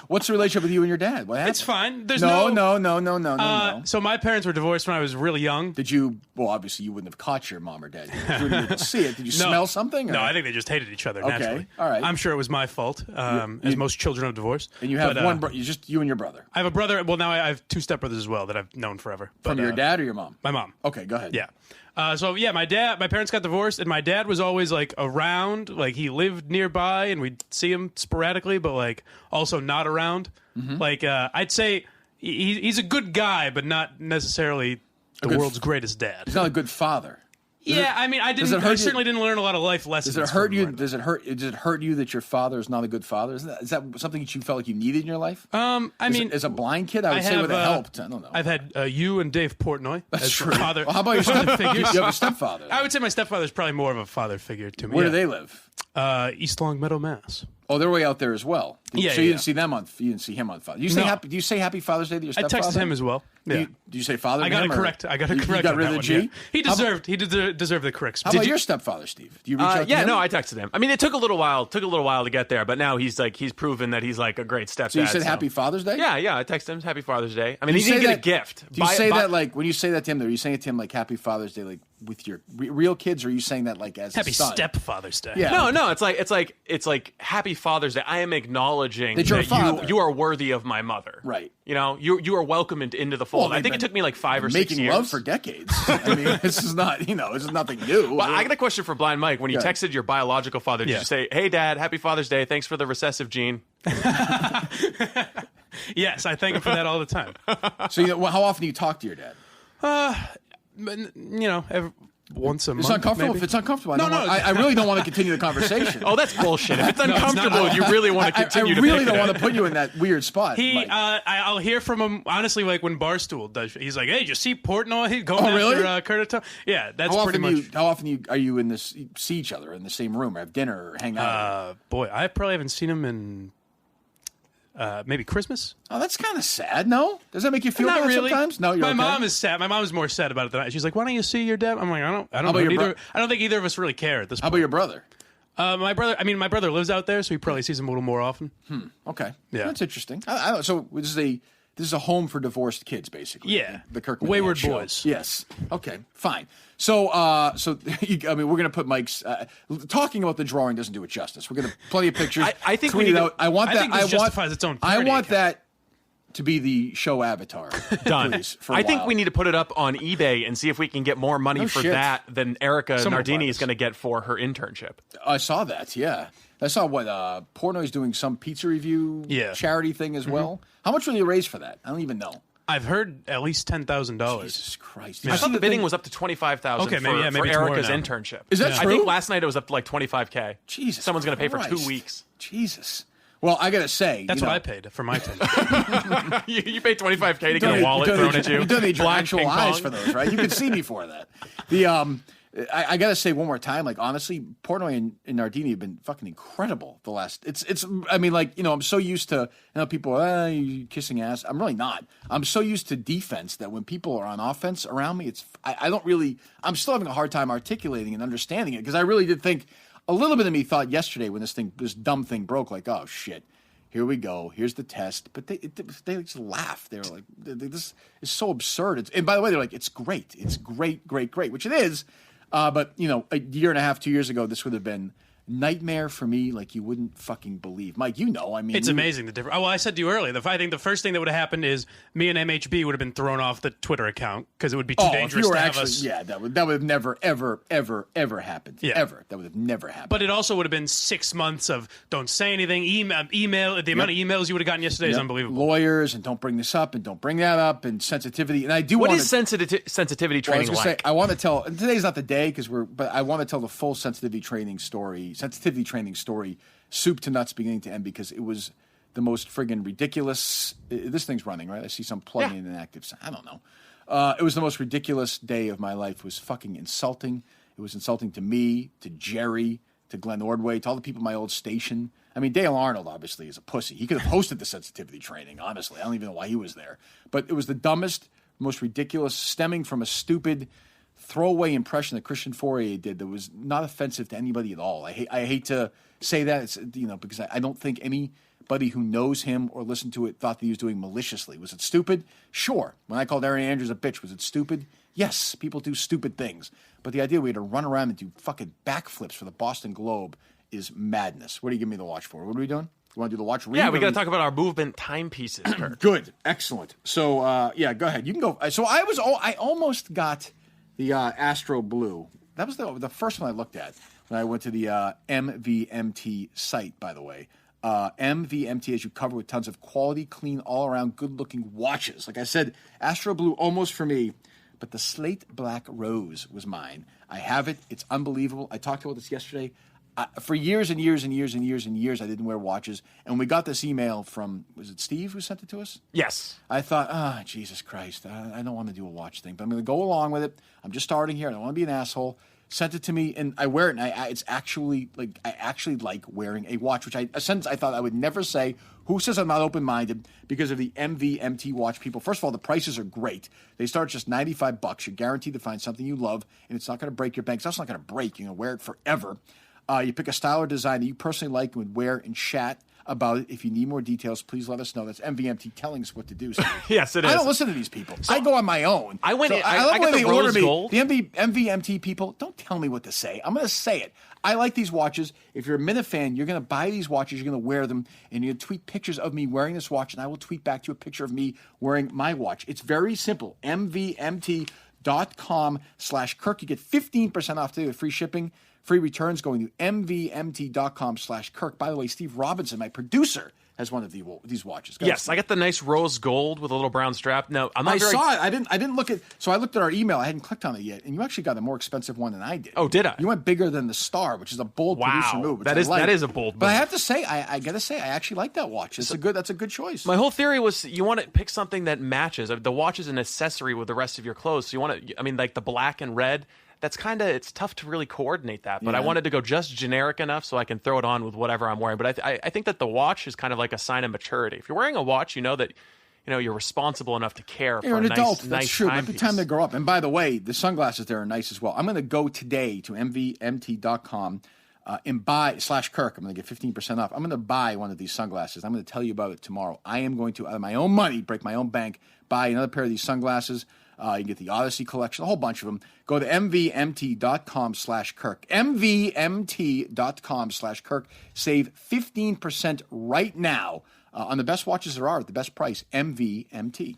What's the relationship with you and your dad? What happened? It's fine. There's no. So my parents were divorced when I was really young. Did you? Well, obviously you wouldn't have caught your mom or dad. You didn't see it. Did you smell something? Or? No, I think they just hated each other. Naturally. All right. I'm sure it was my fault, as most children of divorce. And you have one brother. Just you and your brother. I have a brother. Well, now I have two stepbrothers as well that I've known forever. From your dad or your mom? My mom. Okay, go ahead. Yeah. My parents got divorced, and my dad was always like around, like he lived nearby, and we'd see him sporadically, but like also not around. Mm-hmm. Like I'd say he's a good guy, but not necessarily the world's greatest dad. He's not a good father. I certainly didn't learn a lot of life lessons. Does it hurt you? Does it hurt you that your father is not a good father? Is that something that you felt like you needed in your life? As a blind kid, I would say it would have helped. I don't know. I've had you and Dave Portnoy as true. father. Well, how about your stepfather? You have a stepfather. I would say my stepfather's probably more of a father figure to me. Where do they live? East Longmeadow, Mass. Oh, they're way out there as well. So you didn't see them on. You didn't see him on Father. Do you say Happy Father's Day to your stepfather? I texted him as well. Yeah. Do you say Father? I got to correct. I got to correct. You got rid of the G. Yeah. He deserved the correct. How about your stepfather, Steve? Do you reach out to him? No, I texted him. I mean, it took a little while. To get there, but now he's proven that he's like a great stepdad. So you said Happy Father's Day? Yeah. I texted him Happy Father's Day. I mean, he didn't get a gift. Do you say that like when you say that to him? Are you saying it to him like Happy Father's Day, like with your real kids, or are you saying that like as Happy a son? Stepfather's Day? Yeah. No. It's like Happy Father's Day. I am acknowledging that you are worthy of my mother. Right. You know, you are welcome into the fold. Well, I think it took me like 5 or 6 years. Making love for decades. I mean, this is nothing new. Well, I got a question for Blind Mike. When you texted your biological father, did you say, "Hey, Dad, Happy Father's Day. Thanks for the recessive gene"? Yes, I thank him for that all the time. So, how often do you talk to your dad? Once a month. It's uncomfortable. Maybe? If it's uncomfortable, No, I really don't want to continue the conversation. Oh, that's bullshit. If it's uncomfortable, you really want to continue. I really don't want to put you in that weird spot. I'll hear from him honestly, like when Barstool does. He's like, "Hey, did you see Portnoy going after Curtatone?" Yeah, that's pretty much. How often are you in this? See each other in the same room, or have dinner, or hang out? Boy, I probably haven't seen him in. Maybe Christmas. Oh, that's kind of sad. No, does that make you feel Not bad really. sometimes? No, my mom is sad. My mom's more sad about it than I. She's like, "Why don't you see your dad?" I'm like, "I don't know." I don't think either of us really care at this point. How about your brother? My brother lives out there, so he probably sees him a little more often. Okay, yeah, that's interesting. I don't. So this is This is a home for divorced kids, basically. Yeah. The Kirk Wayward Minihane show. boys. Yes. Okay, fine. So, I mean, we're going to put Mike's talking about the drawing doesn't do it justice. We're going to plenty of pictures. I think tweet we need it out. I want that. This justifies its own I parody want account. that to be the show avatar. Done. Please, for a I think while. we need to put it up on eBay and see if we can get more money No for shit. that than Erica Someone will buy Nardini this. is going to get for her internship. I saw that. Yeah, I saw what Portnoy's doing some pizza review charity thing as well. How much will you raise for that? I don't even know. I've heard at least $10,000. Jesus Christ! I thought the bidding was up to $25,000 Okay, for, maybe for it's more Erica's now. internship. Is that I true? think last night it was up to like $25K. Jesus, someone's going to pay for 2 Christ. weeks. Jesus. Well, I gotta say, That's you what know, I paid for my time. you paid $25K to get a wallet thrown at you. You don't need your Black actual ping eyes pong. for those, right? You can see before that. I gotta say one more time, like honestly, Portnoy and Nardini have been fucking incredible. The last, it's. I mean, like I'm so used to people you kissing ass. I'm really not. I'm so used to defense that when people are on offense around me, I don't really. I'm still having a hard time articulating and understanding it because I really did think a little bit of me thought yesterday when this dumb thing broke, like, oh shit. Here we go. Here's the test. But they just laughed. They were like, this is so absurd. And by the way, they're like, it's great. It's great, great, great, which it is. But, a year and a half, 2 years ago, this would have been nightmare for me like you wouldn't fucking believe. Mike, I mean. It's amazing the difference. Oh, well, I said to you earlier, I think the first thing that would have happened is me and MHB would have been thrown off the Twitter account because it would be too dangerous to have us. Yeah, that would have never, ever, ever, ever happened. Yeah. Ever. That would have never happened. But it also would have been 6 months of don't say anything, email. The amount of emails you would have gotten yesterday is unbelievable. Lawyers and don't bring this up and don't bring that up and sensitivity. And I do What want is sensitivity training like? I want to tell, and today's not the day but I want to tell the full sensitivity training story, soup to nuts, beginning to end, because it was the most friggin' ridiculous. This thing's running, right? I see some plugging in an active. I don't know. It was the most ridiculous day of my life. It was fucking insulting. It was insulting to me, to Jerry, to Glenn Ordway, to all the people in my old station. I mean, Dale Arnold obviously is a pussy. He could have hosted the sensitivity training, honestly. I don't even know why he was there. But it was the dumbest, most ridiculous, stemming from a stupid throwaway impression that Christian Fourier did that was not offensive to anybody at all. I hate to say that, it's, because I don't think anybody who knows him or listened to it thought that he was doing maliciously. Was it stupid? Sure. When I called Aaron Andrews a bitch, was it stupid? Yes, people do stupid things. But the idea we had to run around and do fucking backflips for the Boston Globe is madness. What do you give me the watch for? What are we doing? You want to do the watch read? Yeah, we got to talk about our movement timepieces, Kurt. Good. Excellent. So, go ahead. You can go. So I almost got the Astro Blue. That was the first one I looked at when I went to the MVMT site, by the way. MVMT, as you cover, with tons of quality, clean, all-around, good-looking watches. Like I said, Astro Blue almost for me, but the Slate Black Rose was mine. I have it. It's unbelievable. I talked about this yesterday. For years and years and years and years and years, I didn't wear watches. And we got this email from, was it Steve who sent it to us? Yes. I thought, Jesus Christ, I don't want to do a watch thing, but I'm going to go along with it. I'm just starting here. I don't want to be an asshole. Sent it to me, and I wear it, and it's actually like I actually like wearing a watch, which a sentence I thought I would never say. Who says I'm not open-minded because of the MVMT watch people? First of all, the prices are great. They start just $95. You're guaranteed to find something you love, and it's not going to break your bank. It's also not going to break. You're going to wear it forever. You pick a style or design that you personally like and would wear and chat about it. If you need more details, please let us know. That's MVMT telling us what to do. So yes, it is. I don't listen to these people. So I go on my own. I went. So I got the rose gold. The MVMT people, don't tell me what to say. I'm going to say it. I like these watches. If you're a Minifan, you're going to buy these watches. You're going to wear them, and you're going to tweet pictures of me wearing this watch, and I will tweet back to you a picture of me wearing my watch. It's very simple. MVMT.com/Kirk. You get 15% off today with free shipping. Free returns going to mvmt.com/Kirk. By the way, Steve Robinson, my producer, has one of these watches. Yes, I got the nice rose gold with a little brown strap. No, I saw it. I didn't look at. So I looked at our email. I hadn't clicked on it yet, and you actually got a more expensive one than I did. Oh, did I? You went bigger than the Star, which is a bold producer move. Which that is a bold move. But I have to say, I got to say, I actually like that watch. That's a good choice. My whole theory was you want to pick something that matches. The watch is an accessory with the rest of your clothes. So you want to. I mean, like the black and red. That's it's tough to really coordinate that. But I wanted to go just generic enough so I can throw it on with whatever I'm wearing. But I think that the watch is kind of like a sign of maturity. If you're wearing a watch, you know that you're responsible enough to care for an a adult. nice That's true. timepiece. By the time they grow up. And by the way, the sunglasses there are nice as well. I'm going to go today to mvmt.com. and buy /Kirk. I'm going to get 15% off. I'm going to buy one of these sunglasses. I'm going to tell you about it tomorrow. I am going to, out of my own money, break my own bank, buy another pair of these sunglasses. You can get the Odyssey collection, a whole bunch of them. Go to mvmt.com/Kirk. mvmt.com/Kirk. Save 15% right now on the best watches there are at the best price. MVMT.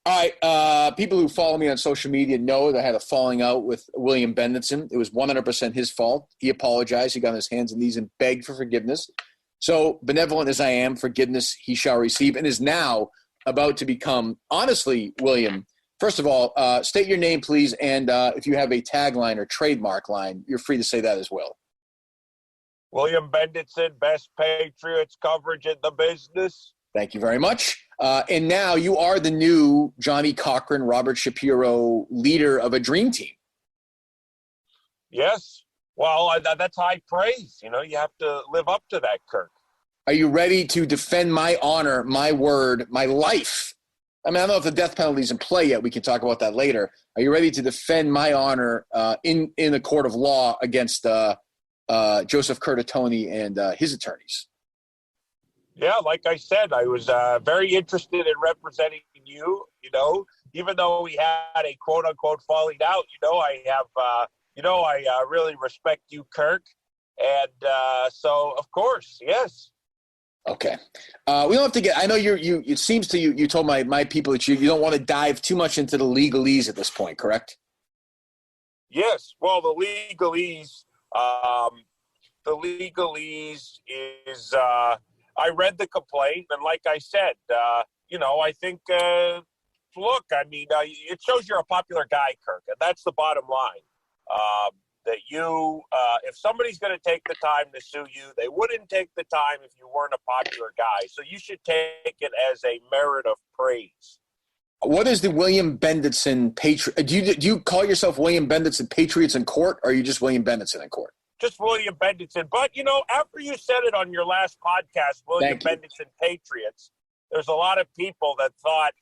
All right, people who follow me on social media know that I had a falling out with William Bendetson. It was 100% his fault. He apologized. He got on his hands and knees and begged for forgiveness. So benevolent as I am, forgiveness he shall receive, and is now about to become, honestly, William, first of all, state your name, please, and if you have a tagline or trademark line, you're free to say that as well. William Bendetson, best Patriots coverage in the business. Thank you very much. And now you are the new Johnny Cochran, Robert Shapiro leader of a dream team. Yes. Well, that's high praise. You know, you have to live up to that, Kirk. Are you ready to defend my honor, my word, my life? I mean, I don't know if the death penalty is in play yet. We can talk about that later. Are you ready to defend my honor in a court of law against Joseph Curtatone and his attorneys? Yeah, like I said, I was very interested in representing you, you know, even though we had a quote-unquote falling out, I really respect you, Kirk. And so, of course, yes. Okay. We don't have to get – I know it seems to you told my people that you don't want to dive too much into the legalese at this point, correct? Yes. Well, the legalese is I read the complaint, and like I said, I think, look, I mean, it shows you're a popular guy, Kirk, and that's the bottom line. That you, if somebody's going to take the time to sue you, they wouldn't take the time if you weren't a popular guy. So you should take it as a merit of praise. What is the William Bendetson Patriot? Do you call yourself William Bendetson Patriots in court, or are you just William Bendetson in court? Just William Bendetson. But, after you said it on your last podcast, William Bendetson Patriots, there's a lot of people that thought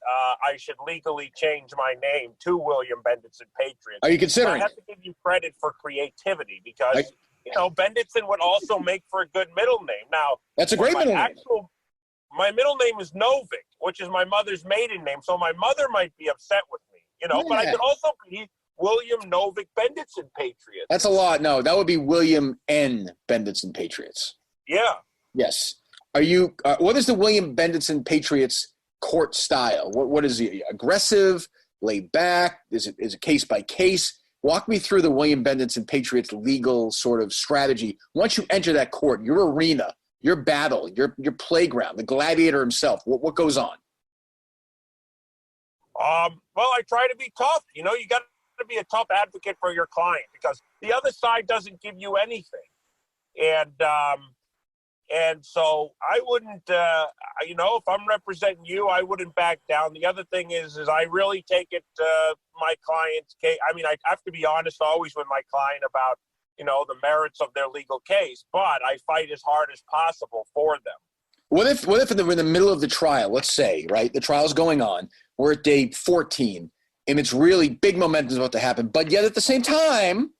I should legally change my name to William Bendetson Patriots. Are you considering? I have to give you credit for creativity because, Bendetson would also make for a good middle name. Now, that's a great middle name. My middle name is Novick, which is my mother's maiden name. So my mother might be upset with me, but I could also be William Novick Bendetson Patriots. That's a lot. No, that would be William N. Bendetson Patriots. Yeah. Yes. Are you? What is the William Bendetson Patriots court style? What is he? Aggressive, laid back? Is it case by case? Walk me through the William Bendetson Patriots legal sort of strategy. Once you enter that court, your arena, your battle, your playground, the gladiator himself. What goes on? Well, I try to be tough. You got to be a tough advocate for your client because the other side doesn't give you anything. And so I wouldn't, if I'm representing you, I wouldn't back down. The other thing is I really take it my client's case. I mean, I have to be honest always with my client about, the merits of their legal case, but I fight as hard as possible for them. What if we're in the middle of the trial, let's say, right? The trial's going on. We're at day 14, and it's really big momentum about to happen. But yet at the same time,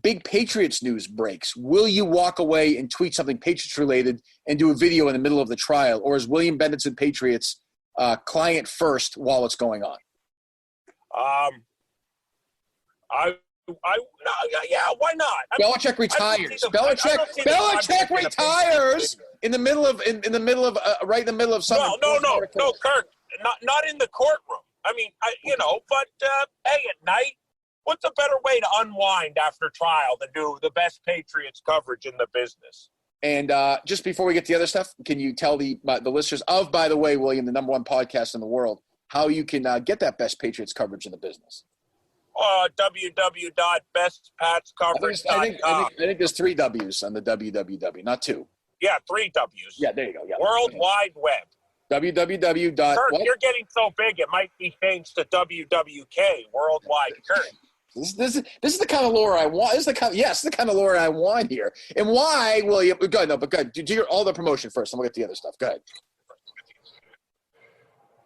big Patriots news breaks. Will you walk away and tweet something Patriots related and do a video in the middle of the trial? Or is William Bendetson Patriots client first while it's going on? Yeah, why not? Belichick retires. Belichick retires in the middle of right in the middle of something. No, Kirk, not in the courtroom. I mean, but hey, at night, what's a better way to unwind after trial than do the best Patriots coverage in the business? And just before we get to the other stuff, can you tell the listeners of, by the way, William, the #1 podcast in the world, how you can get that best Patriots coverage in the business? www.bestpatscoverage.com. I think there's 3 W's on the www, not 2. Yeah, 3 W's. Yeah, there you go. Yeah. World Wide Web. www. Kirk, what? you're getting so big, it might be changed to WWK, Worldwide Kirk. This is the kind of lore I want. This is the kind of lore I want here. And why, William? Go ahead. Do all the promotion first, and we'll get to the other stuff. Go ahead.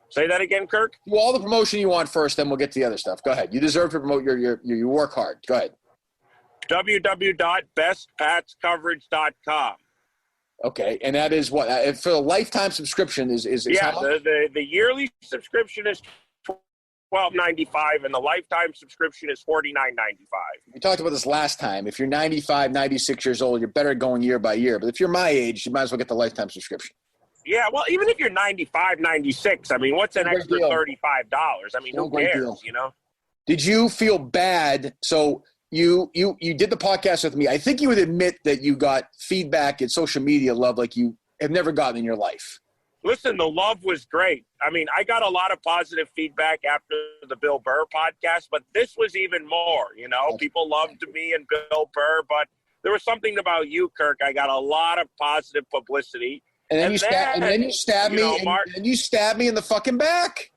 Say that again, Kirk. Do all the promotion you want first, then we'll get to the other stuff. Go ahead. You deserve to promote your you work hard. Go ahead. www.bestpatscoverage.com. Okay, and that is what for a lifetime subscription is yeah. How much? The yearly subscription is $12.95, and the lifetime subscription is $49.95. We talked about this last time. If you're 95, 96 years old, you're better going year by year. But if you're my age, you might as well get the lifetime subscription. Yeah, well, even if you're 95, 96, I mean, what's an extra $35? I mean, who cares, you know? Did you feel bad? So you did the podcast with me. I think you would admit that you got feedback and social media love like you have never gotten in your life. Listen, the love was great. I mean, I got a lot of positive feedback after the Bill Burr podcast, but this was even more, you know? People loved me and Bill Burr, but there was something about you, Kirk. I got a lot of positive publicity. And then you stabbed me, Mark, and you stabbed me in the fucking back.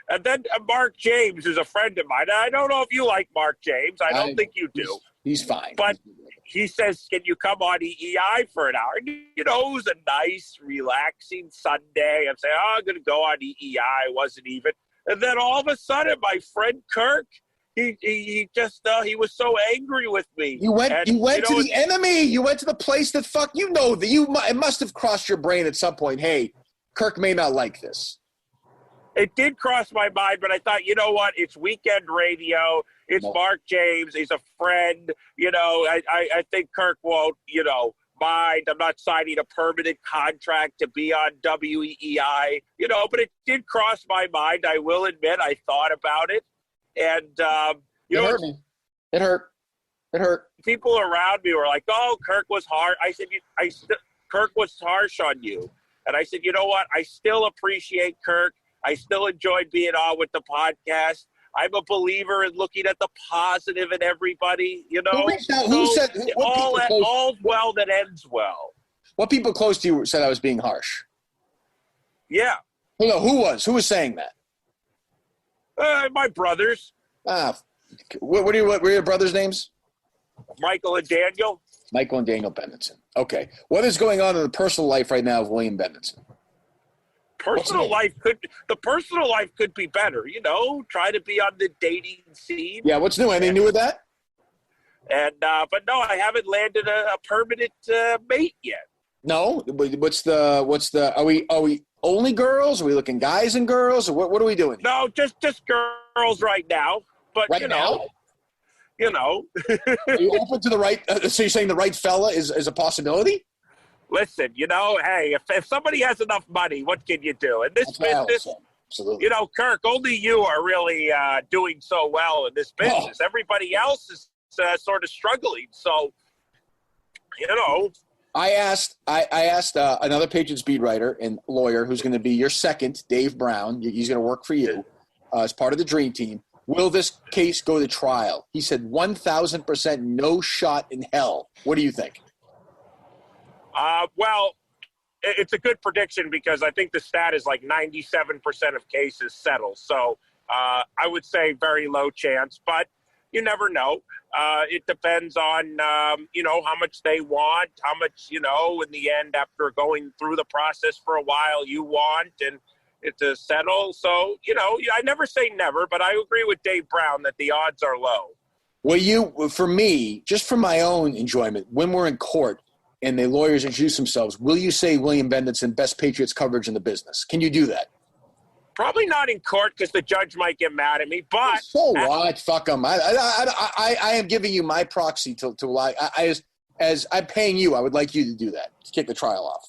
And then Mark James is a friend of mine. I don't know if you like Mark James. I don't think you do. He's fine. But he says, can you come on EEI for an hour? And, you know, it was a nice, relaxing Sunday. I'm saying, I'm going to go on EEI. I wasn't even. And then all of a sudden, my friend Kirk, he just he was so angry with me. You went to the enemy. You went to the place that it must have crossed your brain at some point. Hey, Kirk may not like this. It did cross my mind, but I thought, you know what? It's weekend radio. It's Mark James. He's a friend. You know, I think Kirk won't, you know, mind. I'm not signing a permanent contract to be on WEEI, you know, but it did cross my mind. I will admit I thought about it. And, you know, hurt me. It hurt. It hurt. People around me were like, oh, Kirk was hard. I said, Kirk was harsh on you. And I said, you know what? I still appreciate Kirk. I still enjoyed being on with the podcast. I'm a believer in looking at the positive in everybody, you know. All's well that ends well. What people close to you said I was being harsh? Yeah. No, who was saying that? My brothers. What were your brothers' names? Michael and Daniel. Michael and Daniel Bendetson. Okay. What is going on in the personal life right now of William Bendetson? The personal life could be better, you know, try to be on the dating scene. Yeah, what's new? Anything new with that? And but no, I haven't landed a permanent mate yet. No? What's the are we only girls? Are we looking guys and girls? Or what are we doing? No, just girls right now. But right you now? Are you open to the right so you're saying the right fella is a possibility? Listen, you know, hey, if somebody has enough money, what can you do? In this business, absolutely. You know, Kirk, only you are really doing so well in this business. Oh. Everybody else is sort of struggling. So, you know. I asked another Patriots beat writer and lawyer who's going to be your second, Dave Brown. He's going to work for you as part of the Dream Team. Will this case go to trial? He said 1,000% no shot in hell. What do you think? Well, it's a good prediction because I think the stat is like 97% of cases settle. So I would say very low chance, but you never know. It depends on, you know, how much they want, how much, you know, in the end, after going through the process for a while, you want and it to settle. So, you know, I never say never, but I agree with Dave Brown that the odds are low. Well, for me, just for my own enjoyment, when we're in court, and the lawyers introduce themselves, will you say William Bendetson, best Patriots coverage in the business? Can you do that? Probably not in court because the judge might get mad at me, but... So what? Fuck him. I am giving you my proxy to lie. As I'm paying you, I would like you to do that, to kick the trial off.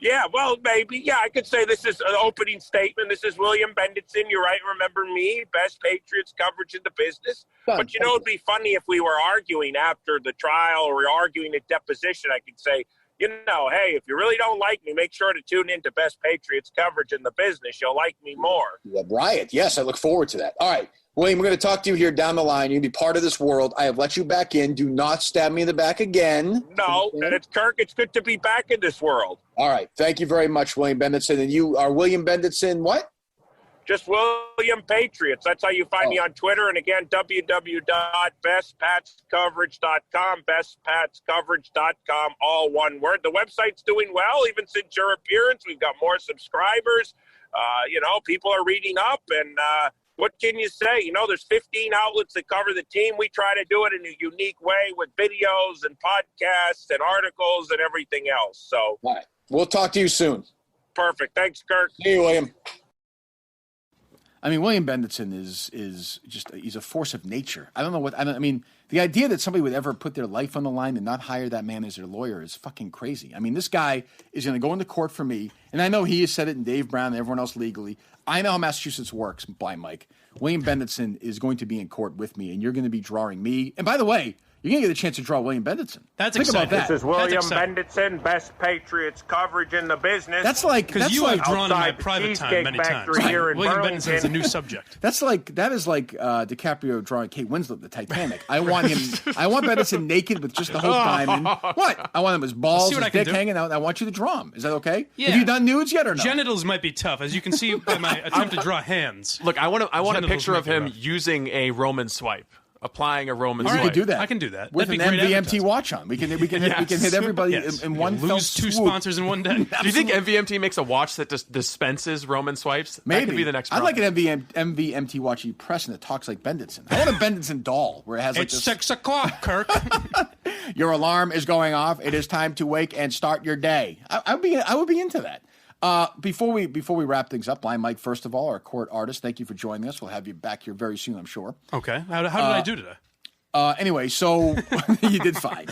Yeah, well, maybe. Yeah, I could say this is an opening statement. This is William Bendetson. You're right. Remember me, best Patriots coverage in the business. But, you know, it'd be funny if we were arguing after the trial or we're arguing at deposition. I could say, you know, hey, if you really don't like me, make sure to tune in to best Patriots coverage in the business. You'll like me more. Yeah, Riot. Yes, I look forward to that. All right. William, we're going to talk to you here down the line. You're going to be part of this world. I have let you back in. Do not stab me in the back again. No, and it's Kirk. It's good to be back in this world. All right. Thank you very much, William Bendetson. And you are William Bendetson what? Just William Patriots. That's how you find me on Twitter. And again, www.bestpatscoverage.com, bestpatscoverage.com, all one word. The website's doing well, even since your appearance. We've got more subscribers. You know, people are reading up and, what can you say? You know, there's 15 outlets that cover the team. We try to do it in a unique way with videos and podcasts and articles and everything else. So, all right. We'll talk to you soon. Perfect. Thanks, Kirk. See you, William. I mean, William Bendetson is just he's a force of nature. I don't know what I mean. The idea that somebody would ever put their life on the line and not hire that man as their lawyer is fucking crazy. I mean, this guy is going to go into court for me, and I know he has said it, and Dave Brown and everyone else legally. I know how Massachusetts works, Blind Mike. William Bendetson is going to be in court with me, and you're going to be drawing me. And by the way, you're going to get a chance to draw William Bendetson. That's Think exciting. about that. This is William Bendetson, best Patriots coverage in the business. That's like because you have drawn in my outside the private time Cheesecake many Factory times. here in William Burlington. Bendetson is a new subject. That is like DiCaprio drawing Kate Winslet, the Titanic. I want Bendetson naked with just the Hope Diamond. What? I want him his balls, his dick hanging out. I want you to draw him. Is that okay? Yeah. Have you done nudes yet or no? Genitals might be tough, as you can see by my attempt to draw hands. Look, I want a Genitals picture might of be him rough. using a Roman swipe. Applying a Roman swipe. You can do that. I can do that. With an That'd be great MVMT watch on. We can hit everybody in one fell lose two swoop. sponsors in one day. Do you think MVMT makes a watch that just dispenses Roman swipes? Maybe. That could be the next I'd like product. an MVMT watch you press and it talks like Bendetson. I want a Bendetson doll where it has like It's this. 6 o'clock, Kirk. Your alarm is going off. It is time to wake and start your day. I would be into that. Before we wrap things up, Blind Mike, first of all, our court artist, thank you for joining us. We'll have you back here very soon, I'm sure. Okay. How did I do today? Anyway, so you did fine.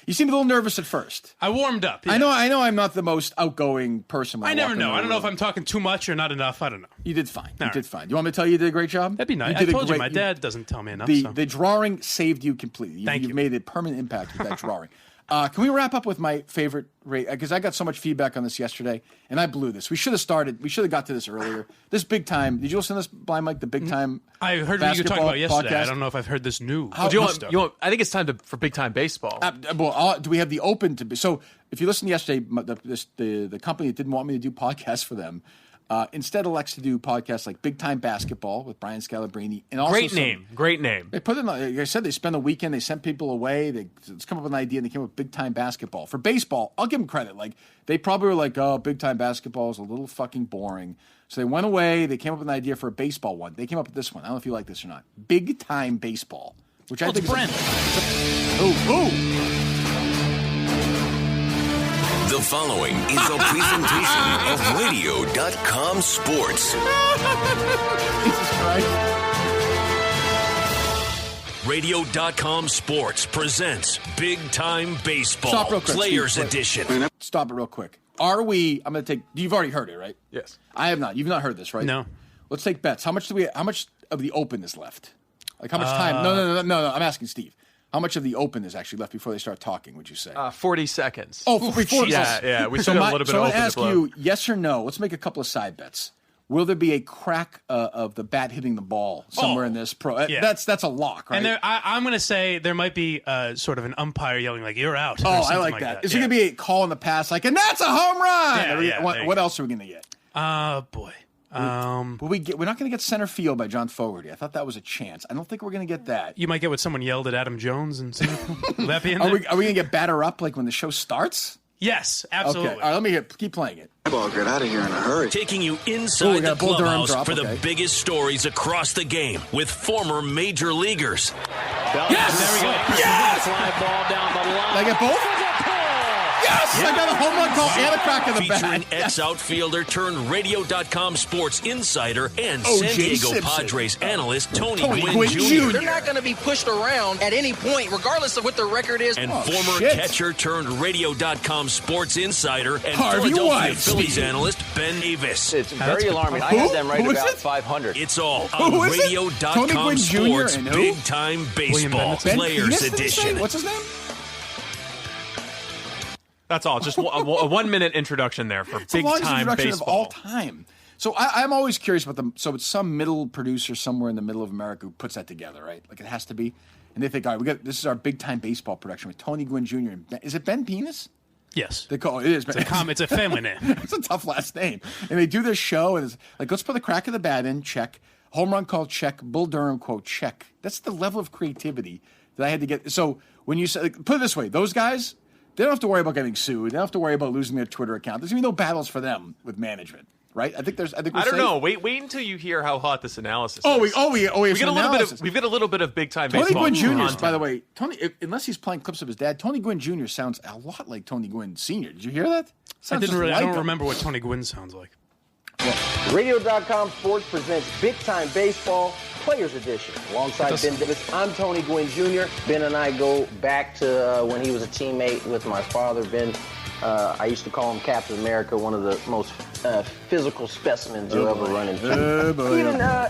You seemed a little nervous at first. I warmed up. Yeah. I know I'm not the most outgoing person. I never know. I don't know if I'm talking too much or not enough. I don't know. You did fine. You did fine. You want me to tell you did a great job? That'd be nice. I told you my dad doesn't tell me enough. The drawing saved you completely. Thank you. You've made a permanent impact with that drawing. Can we wrap up with my favorite rate? Because I got so much feedback on this yesterday, and I blew this. We should have got to this earlier. This big time. Did you listen to this, Blind Mike? The big time. I heard what you were talking about yesterday. Podcast? I don't know if I've heard this new. I think it's time for big time baseball. Do we have the open to? So if you listened yesterday, the company that didn't want me to do podcasts for them. Instead elects to do podcasts like Big Time Basketball with Brian Scalabrine. And also Great name. They put in, like I said, they spend a weekend, they sent people away, let's come up with an idea, and they came up with Big Time Basketball. For baseball, I'll give them credit. Like, they probably were like, oh, Big Time Basketball is a little fucking boring. So they went away, they came up with an idea for a baseball one. They came up with this one. I don't know if you like this or not. Big Time Baseball. Which I think it's brand. The following is a presentation of Radio.com Sports. Jesus Christ. Radio.com Sports presents Big Time Baseball Stop real quick, Players Steve, Edition. Stop it real quick. I'm going to take, you've already heard it, right? Yes. I have not. You've not heard this, right? No. Let's take bets. How much of the open is left? Like how much time? No. I'm asking Steve. How much of the open is actually left before they start talking, would you say? 40 seconds. Oh, before. Yeah. We still got a little bit so of I open ask to blow. you, yes or no? Let's make a couple of side bets. Will there be a crack of the bat hitting the ball somewhere in this pro? Yeah. That's a lock, right? And I'm going to say there might be sort of an umpire yelling like, you're out. Oh, I like that. Is there going to be a call in the pass like, and that's a home run? What else are we going to get? Boy. We're not going to get center field by John Fogerty. I thought that was a chance. I don't think we're going to get that. You might get what someone yelled at Adam Jones and will that be in there? Are we going to get batter up like when the show starts? Yes, absolutely. Okay. All right, let me keep playing it. Ball, get out of here in a hurry. Taking you inside the clubhouse for the biggest stories across the game with former major leaguers. Yes! There we go. Yes! Fly ball down the line. Did I get both? Yes! I got a home run call and a crack in the Featuring back. ex-outfielder turned Radio.com sports insider and San Diego Padres analyst Tony Gwynn Jr. They're not going to be pushed around at any point, regardless of what their record is. And former catcher turned Radio.com sports insider and Harvey Philadelphia Phillies analyst Ben Davis. It's very alarming. I had them right about 500. It's all on Radio.com Sports Big Time Baseball Players Edition. What's his name? That's all. Just a 1 minute introduction there for big time baseball of all time. So I'm always curious about them. So it's some middle producer somewhere in the middle of America who puts that together, right? Like it has to be. And they think, all right, this is our big time baseball production with Tony Gwynn Jr. and is it Ben Penis? Yes. They call it is. It's a family name. It's a tough last name. And they do this show and it's like, let's put the crack of the bat in, check. Home run call, check. Bull Durham quote, check. That's the level of creativity that I had to get. So when you say, put it this way, those guys, they don't have to worry about getting sued. They don't have to worry about losing their Twitter account. There's going to be no battles for them with management. right? I think we're I don't safe. know. Wait until you hear how hot this analysis is. We get a little bit of. We've got a little bit of big time Tony baseball. Gwynn Jr. content. By the way, unless he's playing clips of his dad, Tony Gwynn Jr. sounds a lot like Tony Gwynn Sr. Did you hear that? I don't remember what Tony Gwynn sounds like. Radio.com Sports presents Big Time Baseball Players Edition. Alongside Ben Davis, I'm Tony Gwynn Jr. Ben and I go back to when he was a teammate with my father. Ben, I used to call him Captain America, one of the most physical specimens you'll ever run into. Even now,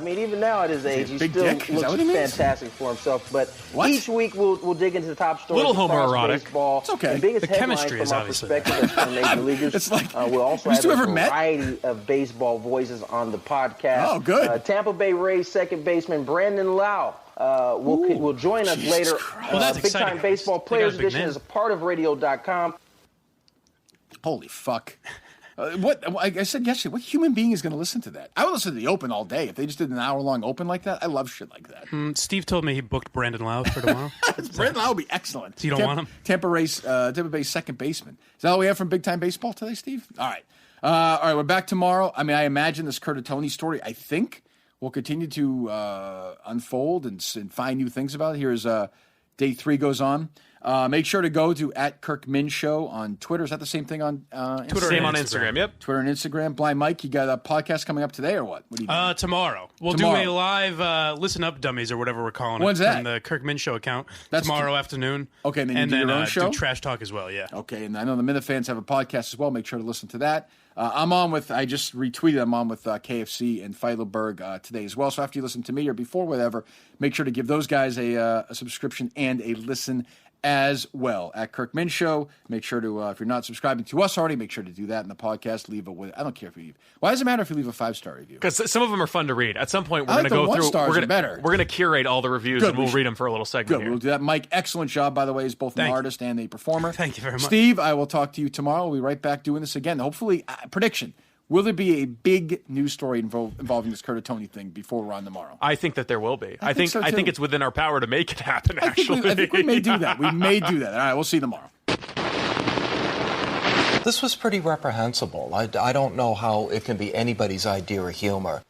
even now at his age, he still looks fantastic for himself. But each week we'll dig into the top stories. Little homoerotic. Baseball. It's okay. The biggest The chemistry headlines is from our obviously perspective as from major leaguers. It's like, we'll also have a variety of baseball voices on the podcast. Oh, good. Tampa Bay Rays second baseman Brandon Lau will join us later. That's Big exciting. Time Baseball Players Edition is a part of Radio.com. Holy fuck. I said yesterday, what human being is going to listen to that? I would listen to the Open all day if they just did an hour-long Open like that. I love shit like that. Steve told me he booked Brandon Lau for tomorrow. Brandon Lau would be excellent. So you don't want him? Tampa Bay's second baseman. Is that all we have from Big Time Baseball today, Steve? All right, we're back tomorrow. I mean, I imagine this Curtatone story, I think, will continue to unfold and find new things about it. Here's day 3 goes on. Make sure to go to @KirkMinShow on Twitter. Is that the same thing on Twitter? Same on Instagram. Yep. Twitter and Instagram. Blind Mike, you got a podcast coming up today or what? What do you do? Tomorrow. We'll do a live Listen Up Dummies or whatever we're calling When's it. that? On the Kirk Min Show account. That's tomorrow afternoon. Okay, and then you do your own show? do Trash Talk as well, yeah. Okay, and I know the Minute fans have a podcast as well. Make sure to listen to that. I just retweeted, I'm on with KFC and Feidelberg today as well. So after you listen to me or before, whatever, make sure to give those guys a subscription and a listen as well at Kirk Min Show. Make sure to, if you're not subscribing to us already, make sure to do that in the podcast. Leave it with, I don't care if you leave. Why does it matter if you leave a 5-star review? Because some of them are fun to read. At some point, we're I like going to the go through. We're going to curate all the reviews and we'll read them for a little segment. Good, we'll do that. Mike, excellent job, by the way, as both an artist and a performer. Thank you very much. Steve, I will talk to you tomorrow. We'll be right back doing this again. Hopefully, prediction. Will there be a big news story involving this Curtatone thing before we're on tomorrow? I think that there will be. I think so, too. I think it's within our power to make it happen, actually. I think we may do that. We may do that. All right, we'll see you tomorrow. This was pretty reprehensible. I don't know how it can be anybody's idea of humor.